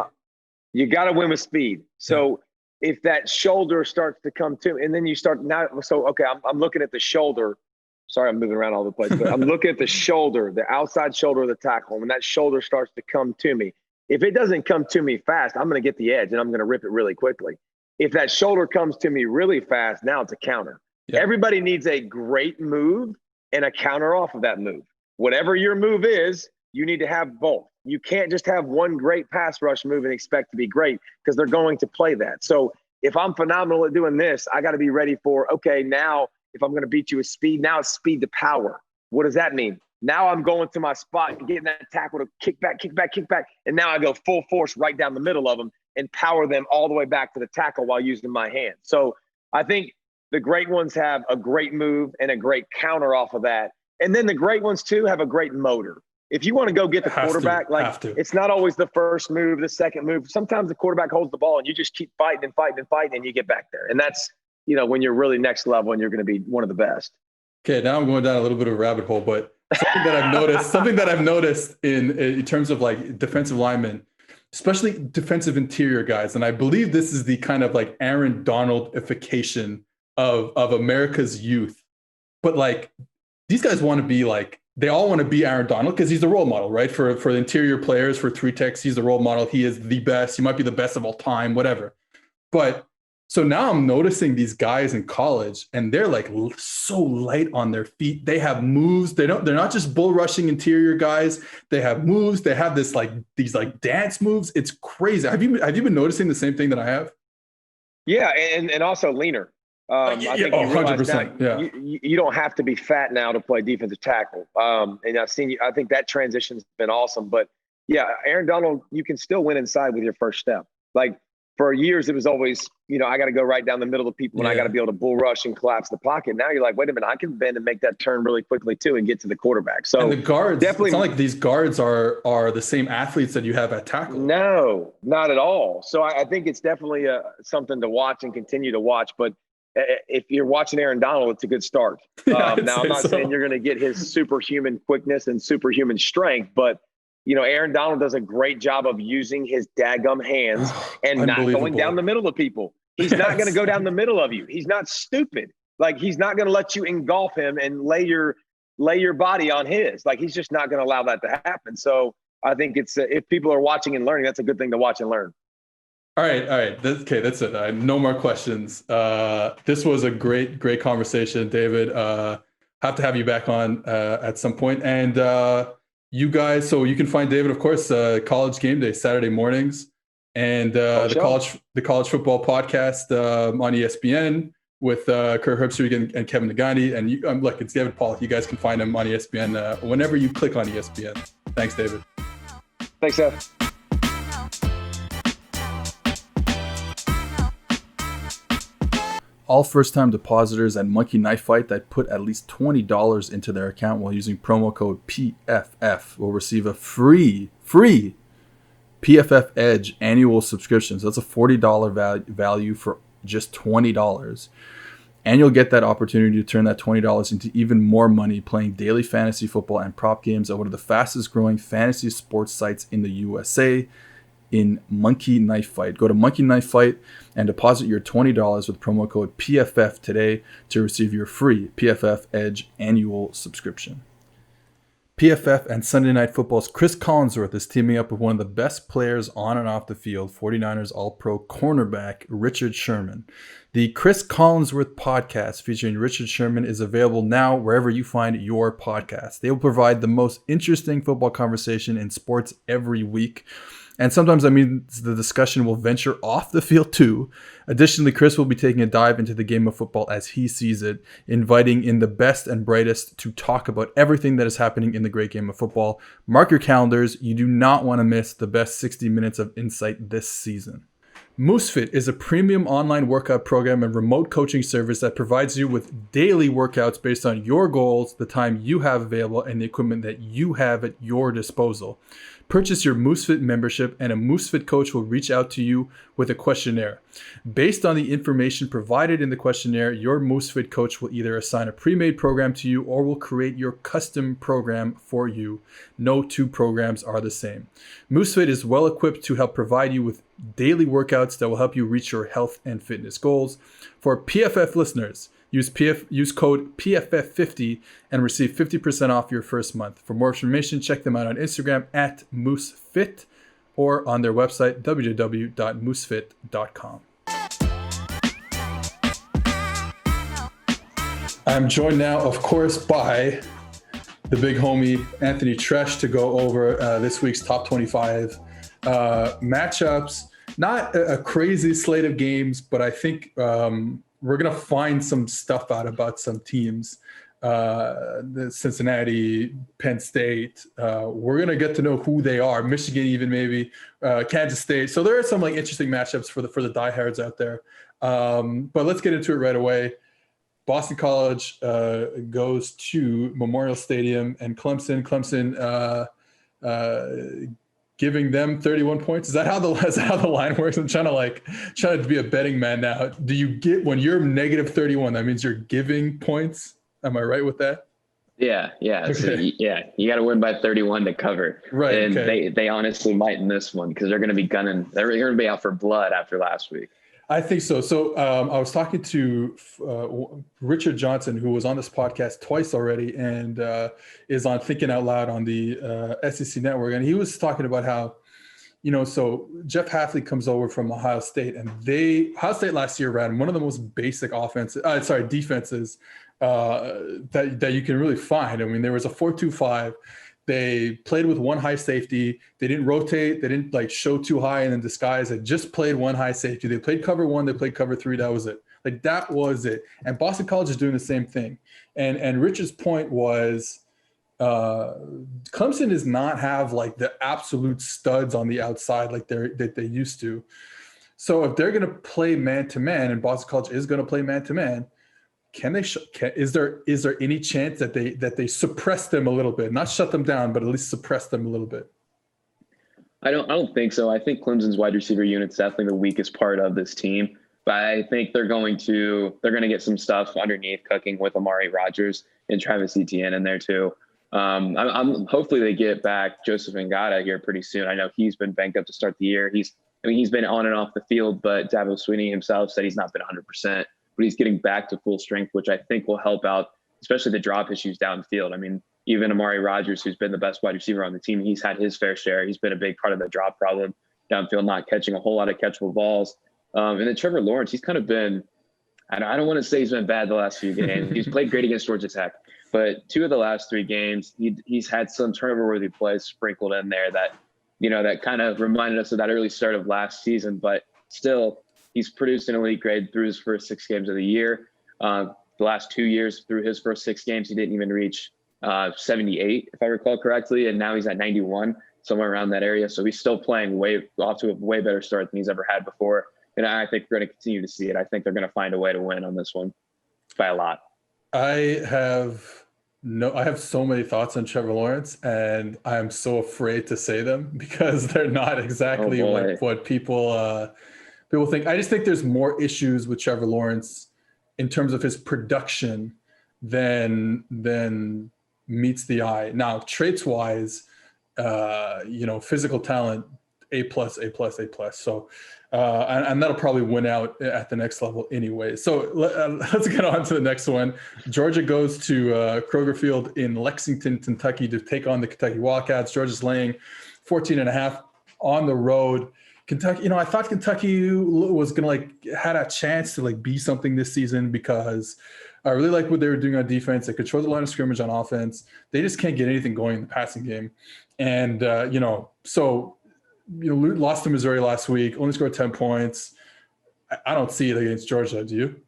You got to win with speed. So if that shoulder starts to come to, and then you start now. So, okay, I'm looking at the shoulder. Sorry, I'm moving around all the place, but I'm looking at the shoulder, the outside shoulder of the tackle. When that shoulder starts to come to me, if it doesn't come to me fast, I'm going to get the edge and I'm going to rip it really quickly. If that shoulder comes to me really fast, now it's a counter. Yeah. Everybody needs a great move and a counter off of that move. Whatever your move is, you need to have both. You can't just have one great pass rush move and expect to be great because they're going to play that. So if I'm phenomenal at doing this, I got to be ready for, okay, now if I'm going to beat you with speed, now it's speed to power. What does that mean? Now I'm going to my spot and getting that tackle to kick back. And now I go full force right down the middle of them and power them all the way back to the tackle while using my hand. So I think the great ones have a great move and a great counter off of that. And then the great ones too have a great motor. If you want to go get the quarterback, it's not always the first move, the second move. Sometimes the quarterback holds the ball and you just keep fighting and you get back there. And that's, when you're really next level and you're going to be one of the best. Okay, now I'm going down a little bit of a rabbit hole, but something that I've noticed in terms of like defensive linemen, especially defensive interior guys, and I believe this is the kind of like Aaron Donald-ification of America's youth. But like these guys want to be like, they all want to be Aaron Donald because he's the role model, right? For the interior players, for three techs, he's the role model. He is the best. He might be the best of all time, whatever. But so now I'm noticing these guys in college and they're like so light on their feet. They have moves. They're not just bull rushing interior guys. They have moves. They have these dance moves. It's crazy. Have you been noticing the same thing that I have? Yeah. And also leaner. I think you 100%. You don't have to be fat now to play defensive tackle. And I think that transition's been awesome. But yeah, Aaron Donald, you can still win inside with your first step. Like for years, it was always, I got to go right down the middle of people and I got to be able to bull rush and collapse the pocket. Now you're like, wait a minute, I can bend and make that turn really quickly too and get to the quarterback. So and the guards, definitely, it's not like these guards are the same athletes that you have at tackle. No, not at all. So I think it's definitely something to watch and continue to watch. But if you're watching Aaron Donald, it's a good start. Now, I'm not saying you're going to get his superhuman quickness and superhuman strength, but, Aaron Donald does a great job of using his daggum hands and not going down the middle of people. He's not going to go down the middle of you. He's not stupid. Like, he's not going to let you engulf him and lay your body on his. Like, he's just not going to allow that to happen. So I think it's if people are watching and learning, that's a good thing to watch and learn. All right. That's it. I have no more questions. This was a great conversation, David. Have to have you back on at some point. And you guys, so you can find David, of course, College Game Day Saturday mornings, and the college football podcast on ESPN with Kurt Herbstreit and Kevin Nagani. And look, it's David Pollack. You guys can find him on ESPN whenever you click on ESPN. Thanks, David. Thanks, Seth. All first-time depositors at Monkey Knife Fight that put at least $20 into their account while using promo code PFF will receive a free PFF Edge annual subscription. So that's a $40 value for just $20. And you'll get that opportunity to turn that $20 into even more money playing daily fantasy football and prop games at one of the fastest growing fantasy sports sites in the USA, in Monkey Knife Fight. Go to Monkey Knife Fight and deposit your $20 with promo code PFF today to receive your free PFF Edge annual subscription. PFF and Sunday Night Football's Chris Collinsworth is teaming up with one of the best players on and off the field, 49ers All-Pro cornerback Richard Sherman. The Chris Collinsworth podcast featuring Richard Sherman is available now wherever you find your podcast. They will provide the most interesting football conversation in sports every week. And sometimes that means the discussion will venture off the field too. Additionally, Chris will be taking a dive into the game of football as he sees it, inviting in the best and brightest to talk about everything that is happening in the great game of football. Mark your calendars. You do not want to miss the best 60 minutes of insight this season. MooseFit is a premium online workout program and remote coaching service that provides you with daily workouts based on your goals, the time you have available, and the equipment that you have at your disposal. Purchase your MooseFit membership and a MooseFit coach will reach out to you with a questionnaire. Based on the information provided in the questionnaire, your MooseFit coach will either assign a pre-made program to you or will create your custom program for you. No two programs are the same. MooseFit is well equipped to help provide you with daily workouts that will help you reach your health and fitness goals. For PFF listeners, use code PFF50 and receive 50% off your first month. For more information, check them out on Instagram at MooseFit or on their website, www.moosefit.com. I'm joined now, of course, by the big homie, Anthony Treash, to go over this week's top 25 matchups. Not a crazy slate of games, but I think we're going to find some stuff out about some teams the Cincinnati, Penn State. We're gonna get to know who they are. Michigan, even maybe Kansas State. So there are some like interesting matchups for the diehards out there. But let's get into it right away. Boston College goes to Memorial Stadium and Clemson. Giving them 31 points. Is that how the line works? I'm trying to be a betting man now. Do you get, when you're negative 31, that means you're giving points? Am I right with that? Yeah. Okay. So, you got to win by 31 to cover. Right. And okay. they honestly might in this one because they're going to be gunning. They're going to be out for blood after last week. I think so. So I was talking to Richard Johnson, who was on this podcast twice already and is on Thinking Out Loud on the SEC Network. And he was talking about how, so Jeff Hafley comes over from Ohio State, and Ohio State last year ran one of the most basic defenses that you can really find. I mean, there was a 4-2-5. They played with one high safety. They didn't rotate. They didn't like show too high and then disguise. They just played one high safety. They played cover 1. They played cover 3. That was it. Like that was it. And Boston College is doing the same thing. And Rich's point was Clemson does not have like the absolute studs on the outside like they used to. So if they're going to play man to man, and Boston College is going to play man to man, is there any chance that they suppress them a little bit, not shut them down, but at least suppress them a little bit? I don't think so. I think Clemson's wide receiver unit's definitely the weakest part of this team, but I think they're going to get some stuff underneath cooking with Amari Rodgers and Travis Etienne in there too. I'm hopefully they get back Joseph Ngata here pretty soon. I know he's been banged up to start the year. He's been on and off the field, but Dabo Swinney himself said he's not been 100%. But he's getting back to full strength, which I think will help out, especially the drop issues downfield. I mean, even Amari Rodgers, who's been the best wide receiver on the team, he's had his fair share. He's been a big part of the drop problem downfield, not catching a whole lot of catchable balls. And then Trevor Lawrence, he's kind of been, I don't want to say he's been bad the last few games. He's played great against Georgia Tech, but 2 of the last 3 games, he's had some turnover-worthy plays sprinkled in there that kind of reminded us of that early start of last season, but still, he's produced an elite grade through his first 6 games of the year. The last 2 years, through his first 6 games, he didn't even reach 78, if I recall correctly, and now he's at 91, somewhere around that area. So he's still playing off to a way better start than he's ever had before. And I think we're going to continue to see it. I think they're going to find a way to win on this one by a lot. I have so many thoughts on Trevor Lawrence, and I'm so afraid to say them because they're not exactly what people think. I just think there's more issues with Trevor Lawrence in terms of his production than meets the eye. Now, traits wise, physical talent, A+. So, and that'll probably win out at the next level anyway. So let's get on to the next one. Georgia goes to Kroger Field in Lexington, Kentucky to take on the Kentucky Wildcats. Georgia's laying 14.5 on the road. Kentucky, I thought Kentucky was going to had a chance to be something this season because I really like what they were doing on defense. They control the line of scrimmage on offense. They just can't get anything going in the passing game. And, lost to Missouri last week, only scored 10 points. I don't see it against Georgia. Do you?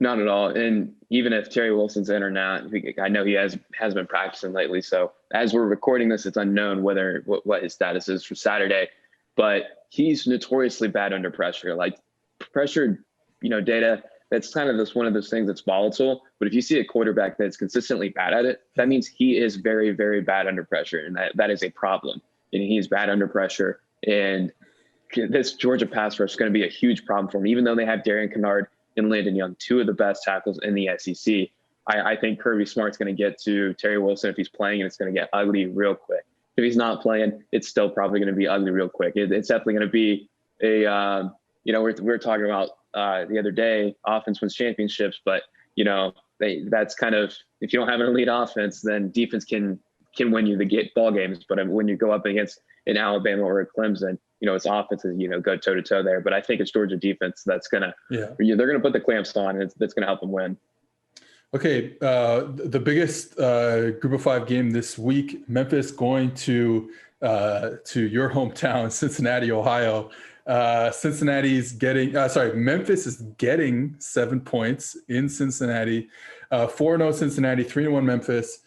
Not at all. And even if Terry Wilson's in or not, I know he has been practicing lately. So as we're recording this, it's unknown what his status is for Saturday. But he's notoriously bad under pressure. Like pressure, data, that's kind of one of those things that's volatile. But if you see a quarterback that's consistently bad at it, that means he is very, very bad under pressure. And that is a problem. And he's bad under pressure. And this Georgia pass rush is going to be a huge problem for him. Even though they have Darian Kennard and Landon Young, 2 of the best tackles in the SEC, I think Kirby Smart's going to get to Terry Wilson if he's playing, and it's going to get ugly real quick. If he's not playing, it's still probably going to be ugly real quick. It's definitely going to be we were talking about the other day, offense wins championships, but that's kind of, if you don't have an elite offense, then defense can win you the ball games. But when you go up against an Alabama or a Clemson, it's offenses, go toe to toe there. But I think it's Georgia defense that's they're going to put the clamps on, and that's going to help them win. Okay, the biggest Group of 5 game this week: Memphis going to your hometown, Cincinnati, Ohio. Memphis is getting 7 points in Cincinnati. 4-0 Cincinnati, 3-1 Memphis.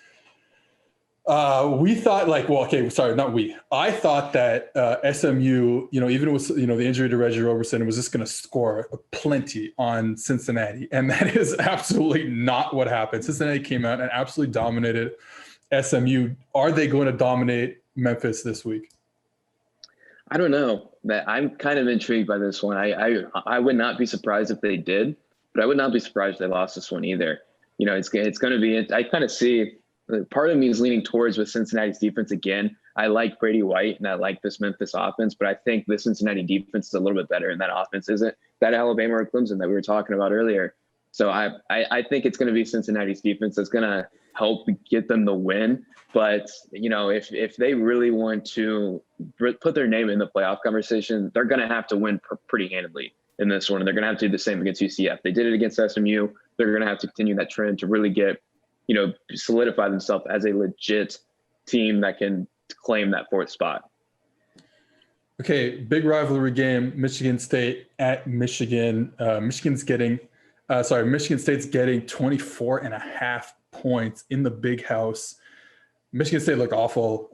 We thought I thought that SMU, even with the injury to Reggie Roberson, was just going to score plenty on Cincinnati, and that is absolutely not what happened. Cincinnati came out and absolutely dominated SMU. Are they going to dominate Memphis this week? I don't know. I'm kind of intrigued by this one. I would not be surprised if they did, but I would not be surprised if they lost this one either. It's going to be. I kind of see. Part of me is leaning towards with Cincinnati's defense again. I like Brady White and I like this Memphis offense, but I think the Cincinnati defense is a little bit better, and that offense isn't that Alabama or Clemson that we were talking about earlier. So I think it's going to be Cincinnati's defense that's going to help get them the win. But if they really want to put their name in the playoff conversation, they're going to have to win pretty handedly in this one. And they're going to have to do the same against UCF. They did it against SMU. They're going to have to continue that trend to really get, solidify themselves as a legit team that can claim that fourth spot. Okay, big rivalry game, Michigan State at Michigan. Michigan State's getting 24.5 points in the Big House. Michigan State looked awful.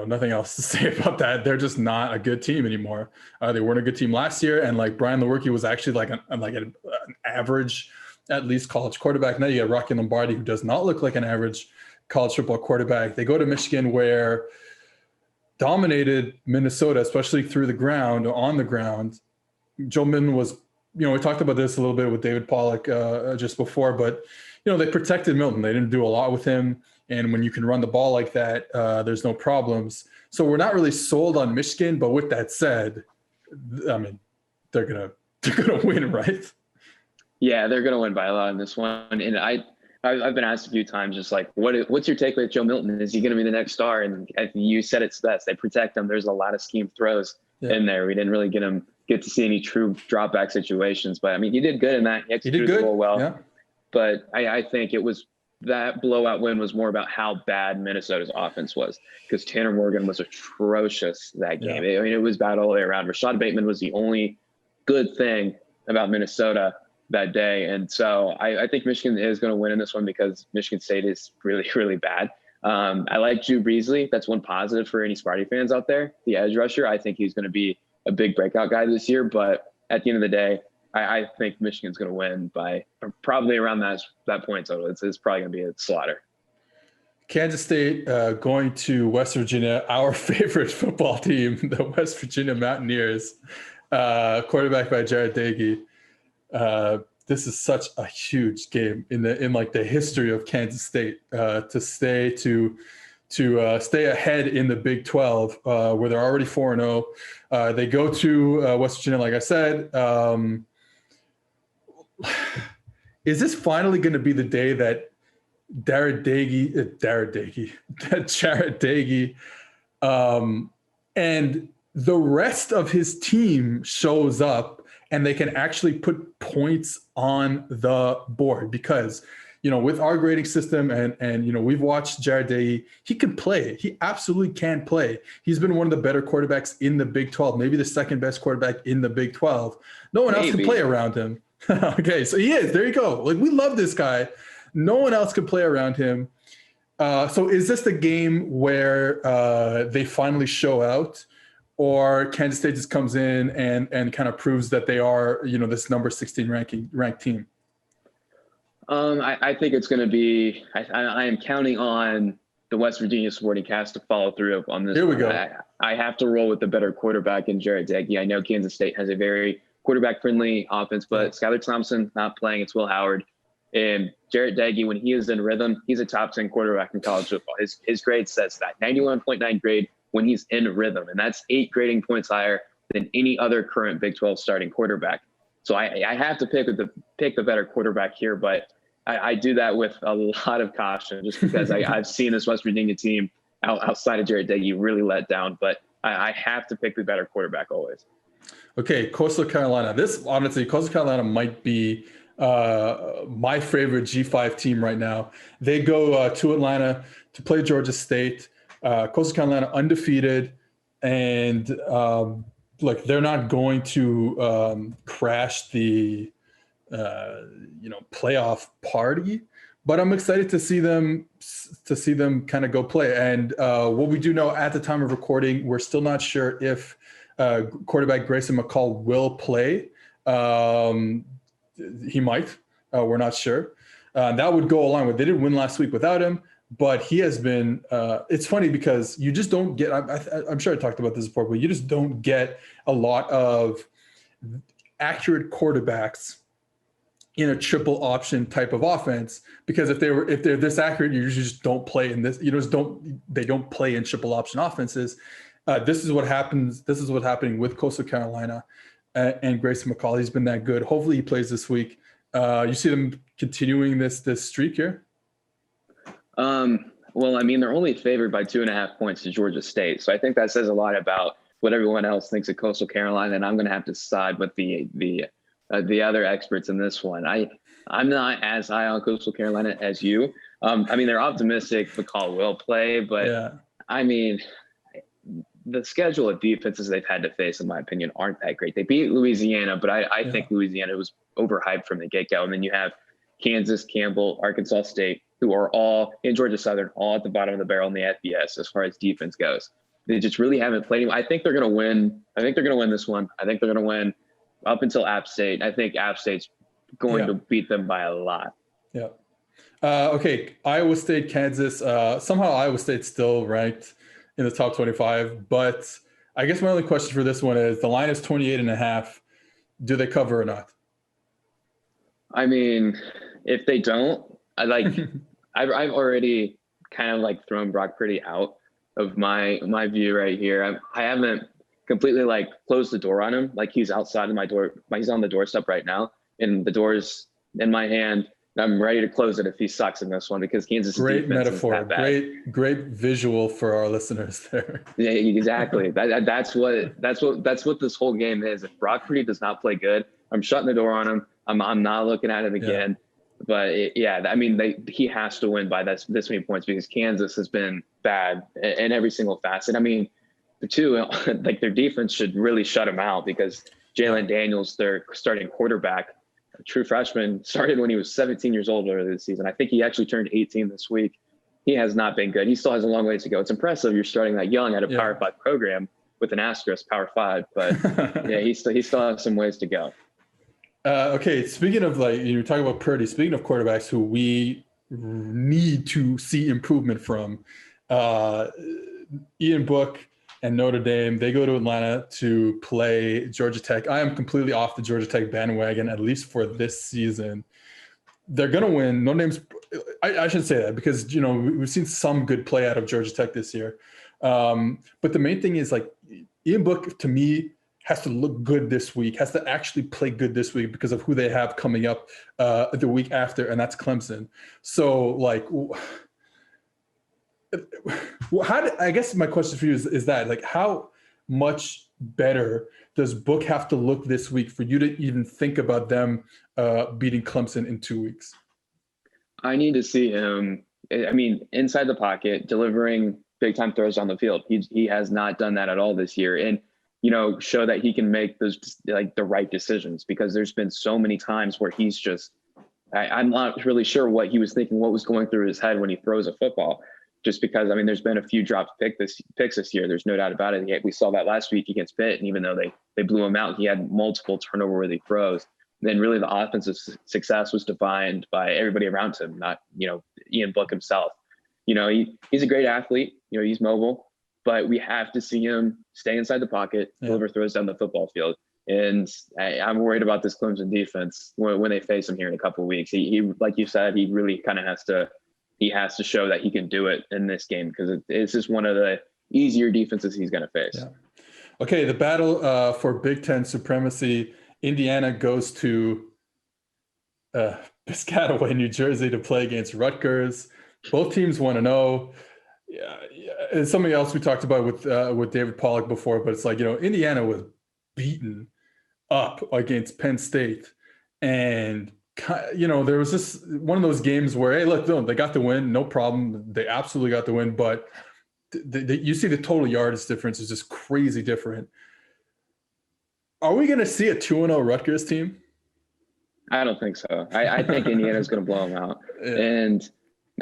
Nothing else to say about that. They're just not a good team anymore. They weren't a good team last year, and Brian Lewerke was actually an average, at least, college quarterback. Now you got Rocky Lombardi, who does not look like an average college football quarterback. They go to Michigan, where dominated Minnesota, especially through the ground, on the ground. Joe Milton was, we talked about this a little bit with David Pollack just before, but they protected Milton. They didn't do a lot with him. And when you can run the ball like that, there's no problems. So we're not really sold on Michigan. But with that said, I mean, they're gonna win, right? Yeah, they're gonna win by a lot in this one. And I've been asked a few times, just what's your take with Joe Milton? Is he gonna be the next star? And you said it's best. They protect him. There's a lot of scheme throws in there. We didn't really get to see any true drop back situations. But I mean, he did good in that. He executed the role well. Yeah. But I think it was. That blowout win was more about how bad Minnesota's offense was, because Tanner Morgan was atrocious that game. Yeah. It was bad all the way around. Rashad Bateman was the only good thing about Minnesota that day. And so I think Michigan is going to win in this one because Michigan State is really, really bad. I like Drew Breesley. That's one positive for any Sparty fans out there. The edge rusher, I think he's going to be a big breakout guy this year. But at the end of the day, I think Michigan's going to win by probably around that point total. It's probably going to be a slaughter. Kansas State going to West Virginia, our favorite football team, the West Virginia Mountaineers, quarterback by Jared Dagey. This is such a huge game in the history of Kansas State to stay ahead in the Big 12, where they're already 4-0. They go to West Virginia, like I said. Is this finally going to be the day that Jared Dagey, and the rest of his team shows up and they can actually put points on the board? Because, with our grading system and we've watched Jared Dagey, he can play. He absolutely can play. He's been one of the better quarterbacks in the Big 12, maybe the second best quarterback in the Big 12. No one else can play around him. Okay, so he is. There you go. We love this guy. No one else can play around him. So is this the game where they finally show out, or Kansas State just comes in and kind of proves that they are, this number 16 ranked team? I think it's going to be. I am counting on the West Virginia supporting cast to follow through on this. Here we go. I have to roll with the better quarterback in Jared Dagey. I know Kansas State has a very quarterback-friendly offense, but Skylar Thompson not playing. It's Will Howard. And Jared Dagey, when he is in rhythm, he's a top 10 quarterback in college football. His grade says that. 91.9 grade when he's in rhythm. And that's 8 grading points higher than any other current Big 12 starting quarterback. So I have to pick the better quarterback here, but I do that with a lot of caution just because I've seen this West Virginia team outside of Jared Dagey really let down. But I have to pick the better quarterback always. Okay, Coastal Carolina. Coastal Carolina might be my favorite G5 team right now. They go to Atlanta to play Georgia State. Coastal Carolina undefeated, and like they're not going to crash the playoff party, but I'm excited to see them kind of go play. And what we do know at the time of recording, we're still not sure if quarterback Grayson McCall will play. He might. We're not sure. That would go along with, they didn't win last week without him, but he has been, it's funny because you just don't get, I'm sure I talked about this before, but you just don't get a lot of accurate quarterbacks in a triple option type of offense, because if they're this accurate, you usually just don't play in this, they don't play in triple option offenses. This is what happens. This is what's happening with Coastal Carolina and Grayson McCall. He's been that good. Hopefully he plays this week. You see them continuing this streak here? Well, I mean, they're only favored by 2.5 points to Georgia State. So I think that says a lot about what everyone else thinks of Coastal Carolina. And I'm going to have to side with the other experts in this one. I'm not as high on Coastal Carolina as you. I mean, they're optimistic McCall will play, but yeah. I mean, the schedule of defenses they've had to face, in my opinion, aren't that great. They beat Louisiana, but I think Louisiana was overhyped from the get-go. And then you have Kansas, Campbell, Arkansas State, who are all in Georgia Southern, all at the bottom of the barrel in the FBS as far as defense goes. They just really haven't played. I think they're going to win. I think they're going to win this one. I think they're going to win up until App State. I think App State's going to beat them by a lot. Yeah. Okay. Iowa State, Kansas. Somehow Iowa State's still ranked in the top 25, but I guess my only question for this one is the line is 28.5. Do they cover or not? I mean, if they don't, I've already kind of like thrown Brock Purdy out of my view right here. I haven't completely closed the door on him. Like, he's outside of my door. He's on the doorstep right now, and the door's in my hand. I'm ready to close it if he sucks in this one, because Kansas great metaphor, great visual for our listeners there. Yeah, exactly. That's what this whole game is. If Brock Purdy does not play good, I'm shutting the door on him. I'm not looking at him again. Yeah. But he has to win by this many points, because Kansas has been bad in every single facet. I mean, their defense should really shut him out, because Jalen Daniels, their starting quarterback, a true freshman, started when he was 17 years old earlier this season. I think he actually turned 18 this week. He has not been good. He still has a long ways to go. It's impressive you're starting that young at a Power 5 program with an asterisk, Power 5, but yeah, he still has some ways to go. Okay, speaking of, you're talking about Purdy, speaking of quarterbacks who we need to see improvement from, Ian Book and Notre Dame, they go to Atlanta to play Georgia Tech. I am completely off the Georgia Tech bandwagon, at least for this season. They're going to win. Notre Dame's, I shouldn't say that, because, we've seen some good play out of Georgia Tech this year. But the main thing is, Ian Book, to me, has to look good this week, has to actually play good this week because of who they have coming up the week after, and that's Clemson. So, I guess my question for you is that, how much better does Book have to look this week for you to even think about them beating Clemson in 2 weeks? I need to see him, inside the pocket, delivering big-time throws on the field. He has not done that at all this year. And, show that he can make those, the right decisions, because there's been so many times where he's just, I'm not really sure what he was thinking, what was going through his head when he throws a football. Just because, there's been a few dropped picks this year. There's no doubt about it. We saw that last week against Pitt, and even though they blew him out, he had multiple turnover-worthy throws. And then really the offensive success was defined by everybody around him, not, Ian Book himself. He's a great athlete. He's mobile, but we have to see him stay inside the pocket, deliver throws down the football field. And I'm worried about this Clemson defense when they face him here in a couple of weeks. He, like you said, he really kind of has to show that he can do it in this game, because it's just one of the easier defenses he's going to face. Yeah. Okay, the battle for Big Ten supremacy. Indiana goes to Piscataway, New Jersey, to play against Rutgers. Both teams want to know. Yeah, it's something else we talked about with David Pollack before, but it's Indiana was beaten up against Penn State, and there was just one of those games where, hey, look, they got the win, no problem. They absolutely got the win, but you see the total yardage difference is just crazy different. Are we going to see a 2-0 Rutgers team? I don't think so. I think Indiana's going to blow them out. Yeah. And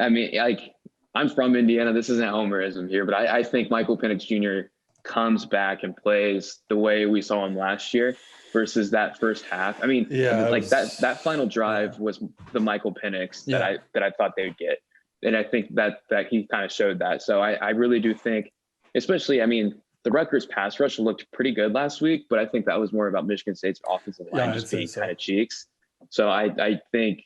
I mean, like, I'm from Indiana. This isn't homerism here, but I think Michael Penix Jr. comes back and plays the way we saw him last year versus that first half. I mean, that final drive was the Michael Penix that I thought they would get. And I think that he kind of showed that. So I really do think, especially, I mean, the Rutgers pass rush looked pretty good last week, but I think that was more about Michigan State's offensive line just being kind of cheeks. So I think,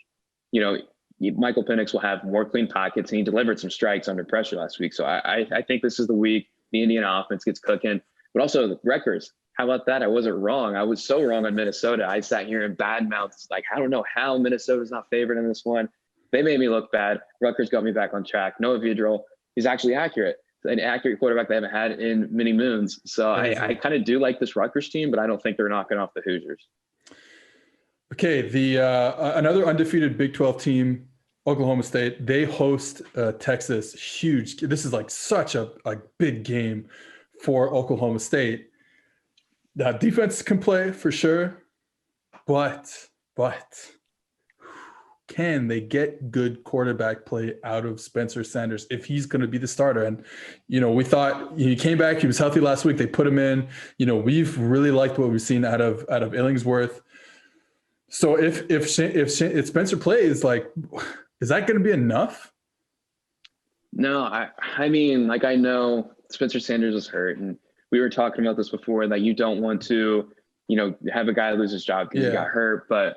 Michael Penix will have more clean pockets, and he delivered some strikes under pressure last week. So I think this is the week the Indiana offense gets cooking. But also the Rutgers, how about that? I wasn't wrong. I was so wrong on Minnesota. I sat here and bad mouths, like, I don't know how Minnesota's not favored in this one. They made me look bad. Rutgers got me back on track. Noah Vedral, he's actually accurate. An accurate quarterback they haven't had in many moons. So I kind of do like this Rutgers team, but I don't think they're knocking off the Hoosiers. Okay, the another undefeated Big 12 team, Oklahoma State, they host Texas. Huge. This is like such a big game for Oklahoma State. The defense can play for sure, but can they get good quarterback play out of Spencer Sanders if he's going to be the starter? And, we thought he came back, he was healthy last week. They put him in. We've really liked what we've seen out of Illingsworth. So if Spencer plays, like, is that going to be enough? No, I mean, like, I know Spencer Sanders was hurt, and we were talking about this before, that you don't want to, have a guy lose his job because he got hurt. But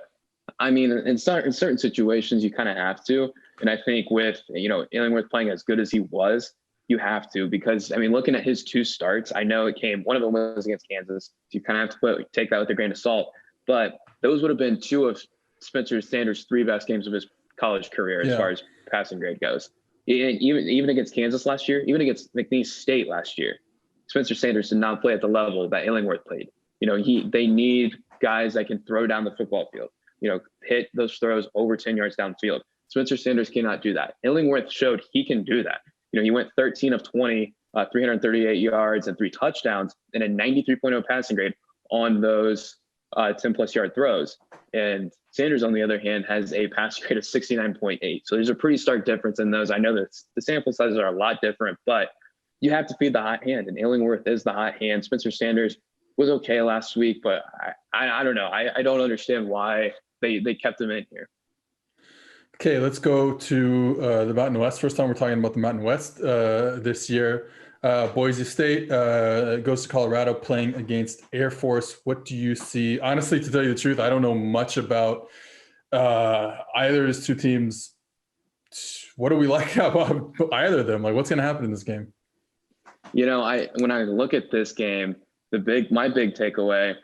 I mean, in certain situations, you kind of have to. And I think with, Illingworth playing as good as he was, you have to, because, I mean, looking at his two starts, I know one of them was against Kansas. So you kind of have to take that with a grain of salt. But those would have been two of Spencer Sanders' three best games of his college career as far as passing grade goes. And even against Kansas last year, even against McNeese State last year, Spencer Sanders did not play at the level that Illingworth played. They need guys that can throw down the football field, hit those throws over 10 yards downfield. Spencer Sanders cannot do that. Illingworth showed he can do that. He went 13 of 20, 338 yards and 3 touchdowns and a 93.0 passing grade on those 10-plus yard throws. And Sanders, on the other hand, has a pass grade of 69.8. So there's a pretty stark difference in those. I know that the sample sizes are a lot different, but you have to feed the hot hand, and Illingworth is the hot hand. Spencer Sanders was okay last week, but I don't know. I don't understand why they kept him in here. Okay, let's go to the Mountain West. First time we're talking about the Mountain West this year. Boise State goes to Colorado playing against Air Force. What do you see? Honestly, to tell you the truth, I don't know much about either of these two teams. What do we like about either of them? Like, what's going to happen in this game? When I look at this game, my big takeaway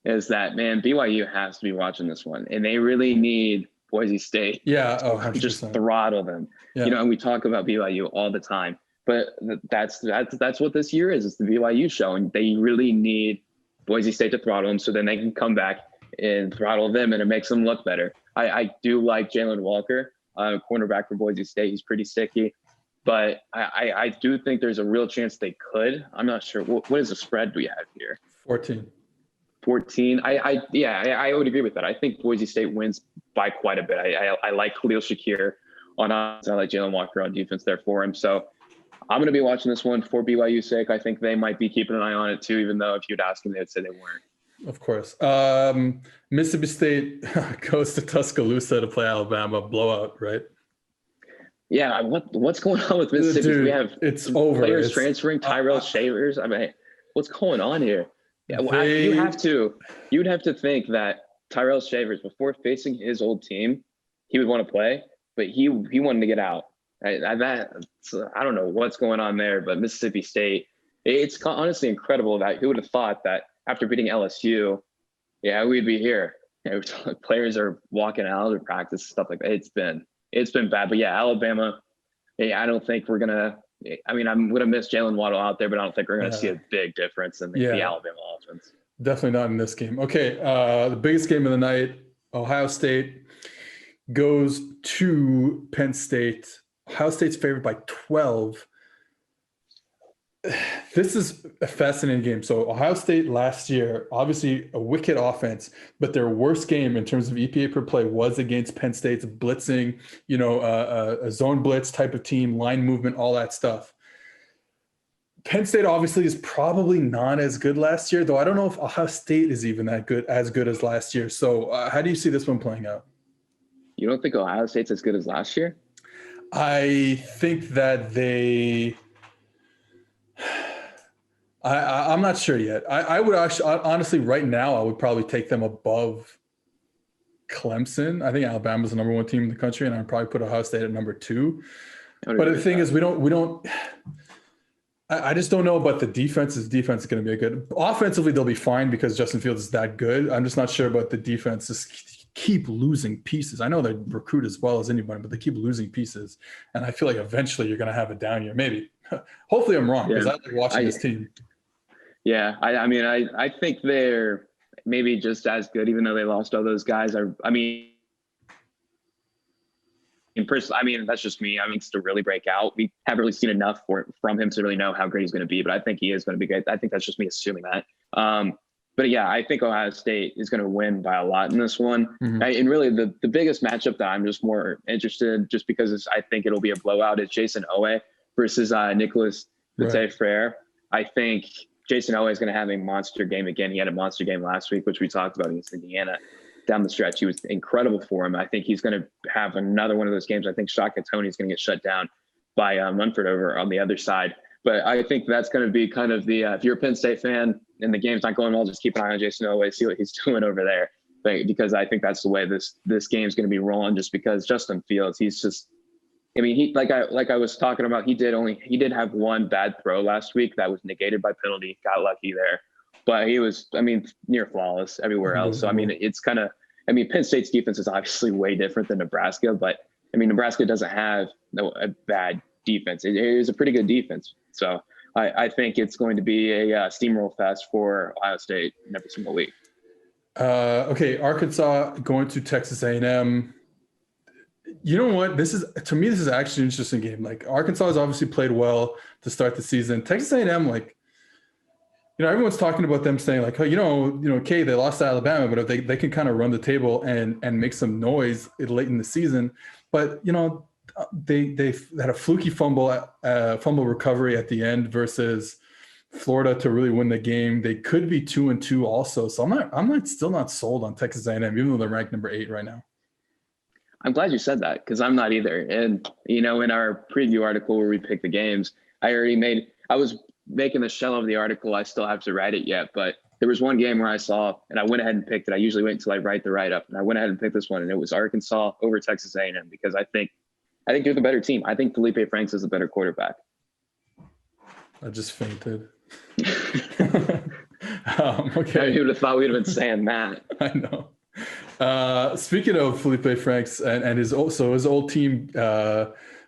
is that, man, BYU has to be watching this one, and they really need Boise State. Yeah, just throttle them. Yeah. And we talk about BYU all the time, but that's what this year is. It's the BYU show, and they really need Boise State to throttle them so then they can come back and throttle them, and it makes them look better. I do like Jalen Walker, cornerback for Boise State. He's pretty sticky. But I do think there's a real chance they could. I'm not sure. What is the spread we have here? 14. 14. I would agree with that. I think Boise State wins by quite a bit. I like Khalil Shakir on offense. I like Jalen Walker on defense there for him. So I'm going to be watching this one for BYU's sake. I think they might be keeping an eye on it too, even though if you'd ask them, they would say they weren't. Of course. Mississippi State goes to Tuscaloosa to play Alabama. Blowout, right? Yeah, what's going on with Mississippi? Dude, we have players transferring, Tyrell Shavers. I mean, what's going on here? Yeah, you'd have to think that Tyrell Shavers, before facing his old team, he would want to play, but he wanted to get out. I don't know what's going on there, but Mississippi State, it's honestly incredible that who would have thought that after beating LSU, we'd be here. Players are walking out of practice, stuff like that. It's been bad, but Alabama. I don't think we're gonna. I'm gonna miss Jalen Waddle out there, but I don't think we're gonna see a big difference in the Alabama offense. Definitely not in this game. Okay, the biggest game of the night: Ohio State goes to Penn State. Ohio State's favored by 12. This is a fascinating game. So Ohio State last year, obviously a wicked offense, but their worst game in terms of EPA per play was against Penn State's blitzing, a zone blitz type of team, line movement, all that stuff. Penn State obviously is probably not as good last year, though I don't know if Ohio State is even as good as last year. So how do you see this one playing out? You don't think Ohio State's as good as last year? I think that I'm not sure yet. I would actually, honestly, right now, I would probably take them above Clemson. I think Alabama's the number 1 team in the country, and I'd probably put Ohio State at number 2. But the thing is, we don't. I just don't know about the defense. This defense is going to be a good. Offensively, they'll be fine because Justin Fields is that good. I'm just not sure about the defense. Just keep losing pieces. I know they recruit as well as anybody, but they keep losing pieces. And I feel like eventually you're going to have a down year. Maybe. Hopefully I'm wrong because I like watching this team. Yeah, I think they're maybe just as good, even though they lost all those guys. That's just me. To really break out, we haven't really seen enough from him to really know how great he's going to be. But I think he is going to be great. I think that's just me assuming that. But yeah, I think Ohio State is going to win by a lot in this one. Mm-hmm. And really, the biggest matchup that I'm just more interested in, just because I think it'll be a blowout, is Jason Owe versus Nicholas Frere. I think Jason Owe is going to have a monster game again. He had a monster game last week, which we talked about against Indiana. Down the stretch, he was incredible for him. I think he's going to have another one of those games. I think Shaka Tony is going to get shut down by Munford over on the other side. But I think that's going to be kind of the if you're a Penn State fan and the game's not going well, just keep an eye on Jason Owe, see what he's doing over there. Because I think that's the way this game's going to be rolling. Just because Justin Fields, he's just. He like I was talking about. He did have one bad throw last week that was negated by penalty. Got lucky there. But he was, near flawless everywhere else. So, it's kind of, Penn State's defense is obviously way different than Nebraska. But, Nebraska doesn't have a bad defense. It is a pretty good defense. So, I think it's going to be a steamroll fest for Ohio State every single week. Okay, Arkansas going to Texas A&M. You know what? To me, this is actually an interesting game. Like, Arkansas has obviously played well to start the season. Texas A&M, everyone's talking about them saying like, oh, okay, they lost to Alabama, but if they can kind of run the table and make some noise late in the season. But, they had a fluky fumble recovery at the end versus Florida to really win the game. They could be 2-2 also. So I'm still not sold on Texas A&M, even though they're ranked number 8 right now. I'm glad you said that because I'm not either. And, in our preview article where we picked the games, I was making the shell of the article. I still have to write it yet, but there was one game where I saw, and I went ahead and picked it. I usually wait until I write the write-up, and I went ahead and picked this one, and it was Arkansas over Texas A&M because I think they're the better team. I think Felipe Franks is a better quarterback. I just fainted. Okay. You would have thought we'd have been saying that. I know. Speaking of Felipe Franks and his old team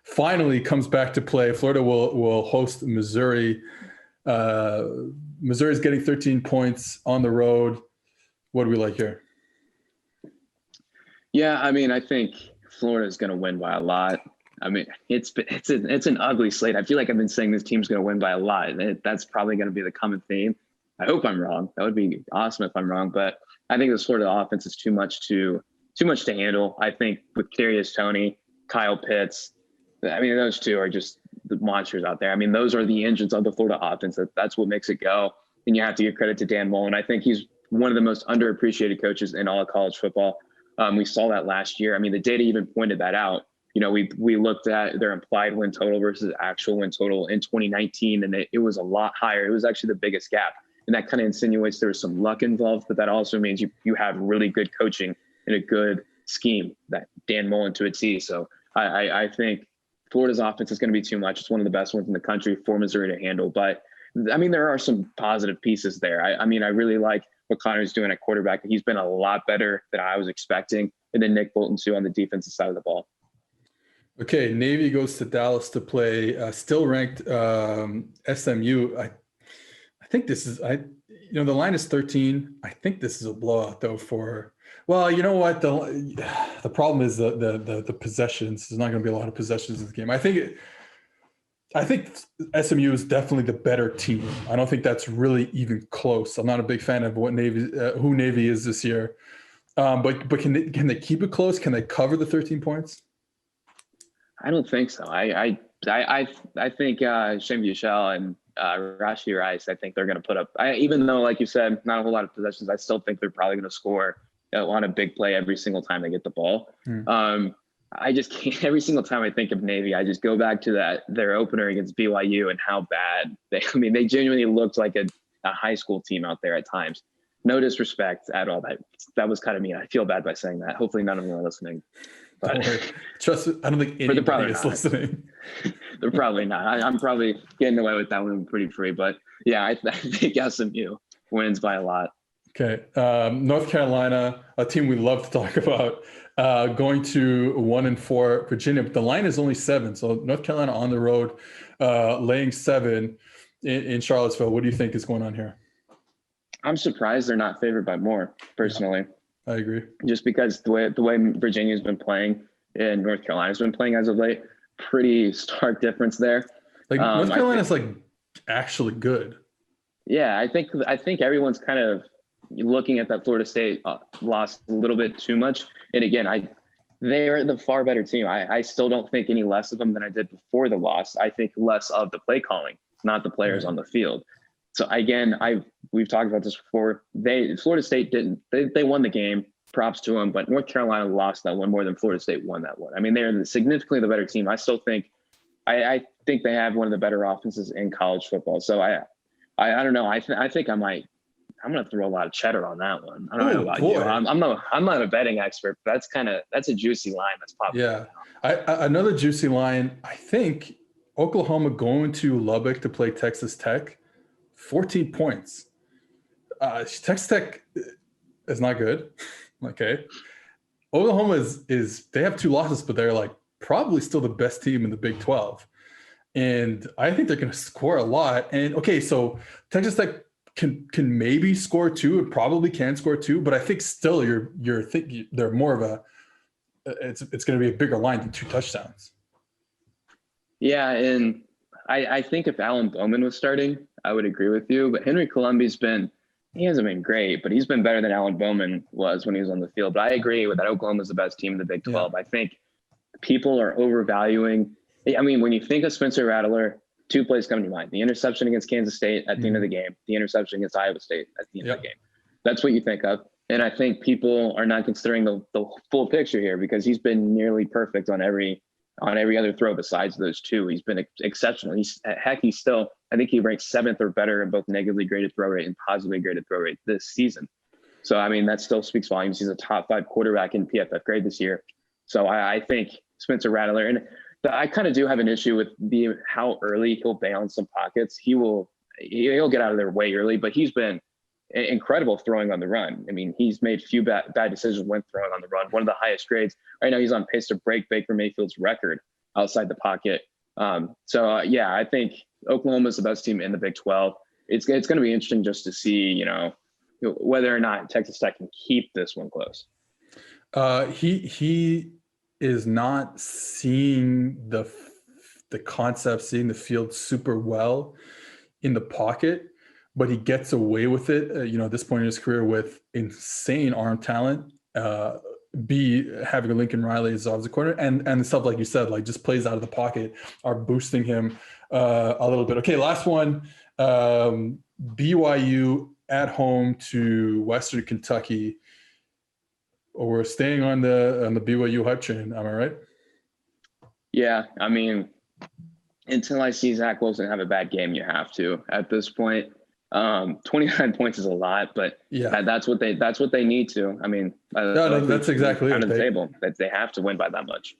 finally comes back to play. Florida will host Missouri. Missouri's getting 13 points on the road. What do we like here? Yeah, I think Florida's going to win by a lot. It's an ugly slate. I feel like I've been saying this team's going to win by a lot. That's probably going to be the common theme. I hope I'm wrong. That would be awesome if I'm wrong, but I think this Florida offense is too much to handle. I think with Kadarius Toney, Kyle Pitts, those two are just the monsters out there. Those are the engines of the Florida offense. That's what makes it go. And you have to give credit to Dan Mullen. I think he's one of the most underappreciated coaches in all of college football. We saw that last year. The data even pointed that out. We looked at their implied win total versus actual win total in 2019, and it was a lot higher. It was actually the biggest gap. And that kind of insinuates there was some luck involved, but that also means you have really good coaching and a good scheme that Dan Mullen to a T. So I think Florida's offense is going to be too much. It's one of the best ones in the country for Missouri to handle. But, there are some positive pieces there. I really like what Connor's doing at quarterback. He's been a lot better than I was expecting. And then Nick Bolton, too, on the defensive side of the ball. Okay, Navy goes to Dallas to play still ranked SMU. I think this is the line is 13. I think this is a blowout though well, you know what? The problem is the possessions. There's not going to be a lot of possessions in this game. I think I think SMU is definitely the better team. I don't think that's really even close. I'm not a big fan of what who Navy is this year. But can they keep it close? Can they cover the 13 points? I don't think so. I think Shane Buechele and Rashi Rice, I think they're going to put up. Even though, like you said, not a whole lot of possessions, I still think they're probably going to score on a big play every single time they get the ball. I just can't. Every single time I think of Navy, I just go back to their opener against BYU and how bad they. I mean, they genuinely looked like a high school team out there at times. No disrespect at all. That was kind of mean. I feel bad by saying that. Hopefully, none of them are listening. But trust me, I don't think anybody is listening. They're probably not. I'm probably getting away with that one pretty free. But yeah, I think SMU wins by a lot. Okay. North Carolina, a team we love to talk about, going to 1-4 Virginia, but the line is only 7. So North Carolina on the road, laying 7 in Charlottesville. What do you think is going on here? I'm surprised they're not favored by more, personally. Yeah, I agree. Just because the way Virginia's been playing and North Carolina's been playing as of late, pretty stark difference there. Like North Carolina's like actually good. Yeah, I think everyone's kind of looking at that Florida State loss a little bit too much. And again, they are the far better team. I still don't think any less of them than I did before the loss. I think less of the play calling, not the players on the field. So again, we've talked about this before. Florida State they won the game. Props to them, but North Carolina lost that one more than Florida State won that one. I mean, they're significantly the better team. I still think, I think they have one of the better offenses in college football. So I don't know. I think I'm going to throw a lot of cheddar on that one. I don't know about you. I'm not a betting expert, but that's a juicy line that's popping. Yeah. Another juicy line. I think Oklahoma going to Lubbock to play Texas Tech, 14 points. Texas Tech is not good. Okay. Oklahoma is they have 2 losses, but they're like probably still the best team in the Big 12. And I think they're going to score a lot. And okay, so Texas Tech can maybe score 2. It probably can score 2, but I think still you're thinking they're more of it's going to be a bigger line than 2 touchdowns. Yeah, and I think if Alan Bowman was starting, I would agree with you. But Henry Colombi's he hasn't been great, but he's been better than Alan Bowman was when he was on the field. But I agree with that. Oklahoma's the best team in the Big 12. Yeah. I think people are overvaluing. I mean, when you think of Spencer Rattler, 2 plays come to mind: the interception against Kansas State at the end of the game, the interception against Iowa State at the end of the game. That's what you think of. And I think people are not considering the full picture here, because he's been nearly perfect on every other throw besides those 2. He's been exceptional. He's still, I think he ranks 7th or better in both negatively graded throw rate and positively graded throw rate this season. So, I mean, that still speaks volumes. He's a top 5 quarterback in PFF grade this year. So I think Spencer Rattler, and I kind of do have an issue with how early he'll bail in some pockets. He'll get out of there way early, but he's been incredible throwing on the run. I mean, he's made few bad decisions when throwing on the run. One of the highest grades. Right now, he's on pace to break Baker Mayfield's record outside the pocket. Yeah, I think Oklahoma is the best team in the Big 12. It's going to be interesting just to see, whether or not Texas Tech can keep this one close. He is not seeing the concept, seeing the field super well in the pocket, but he gets away with it, at this point in his career, with insane arm talent, having a Lincoln Riley as offensive corner, and stuff like you said, like just plays out of the pocket are boosting him a little bit. Okay, last one, BYU at home to Western Kentucky. We're staying on the BYU hype train, am I right? Yeah, I mean, until I see Zach Wilson have a bad game, you have to at this point. 29 points is a lot, but yeah, that's what they need to. I mean, that's exactly out of the table. That they have to win by that much.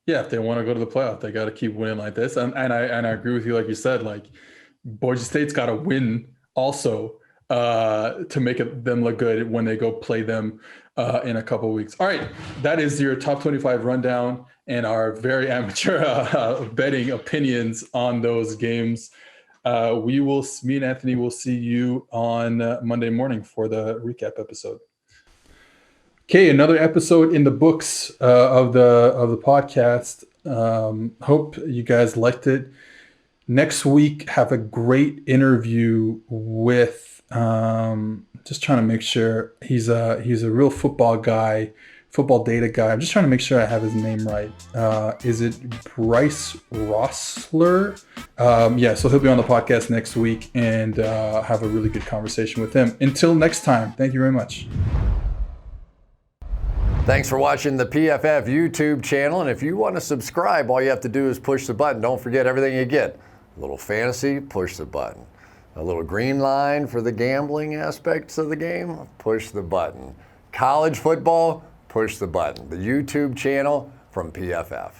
Yeah, if they want to go to the playoff, they got to keep winning like this. And I agree with you, like you said, like Boise State's got to win also to make them look good when they go play them in a couple of weeks. All right, that is your top 25 rundown and our very amateur betting opinions on those games. Me and Anthony will see you on Monday morning for the recap episode. Okay, another episode in the books of the podcast. Hope you guys liked it. Next week, have a great interview with, just trying to make sure he's a real football guy, football data guy. I'm just trying to make sure I have his name right. Is it Bryce Rossler? Yeah, so he'll be on the podcast next week and have a really good conversation with him. Until next time, thank you very much. Thanks for watching the PFF YouTube channel. And if you want to subscribe, all you have to do is push the button. Don't forget everything you get. A little fantasy, push the button. A little green line for the gambling aspects of the game, push the button. College football, push the button. The YouTube channel from PFF.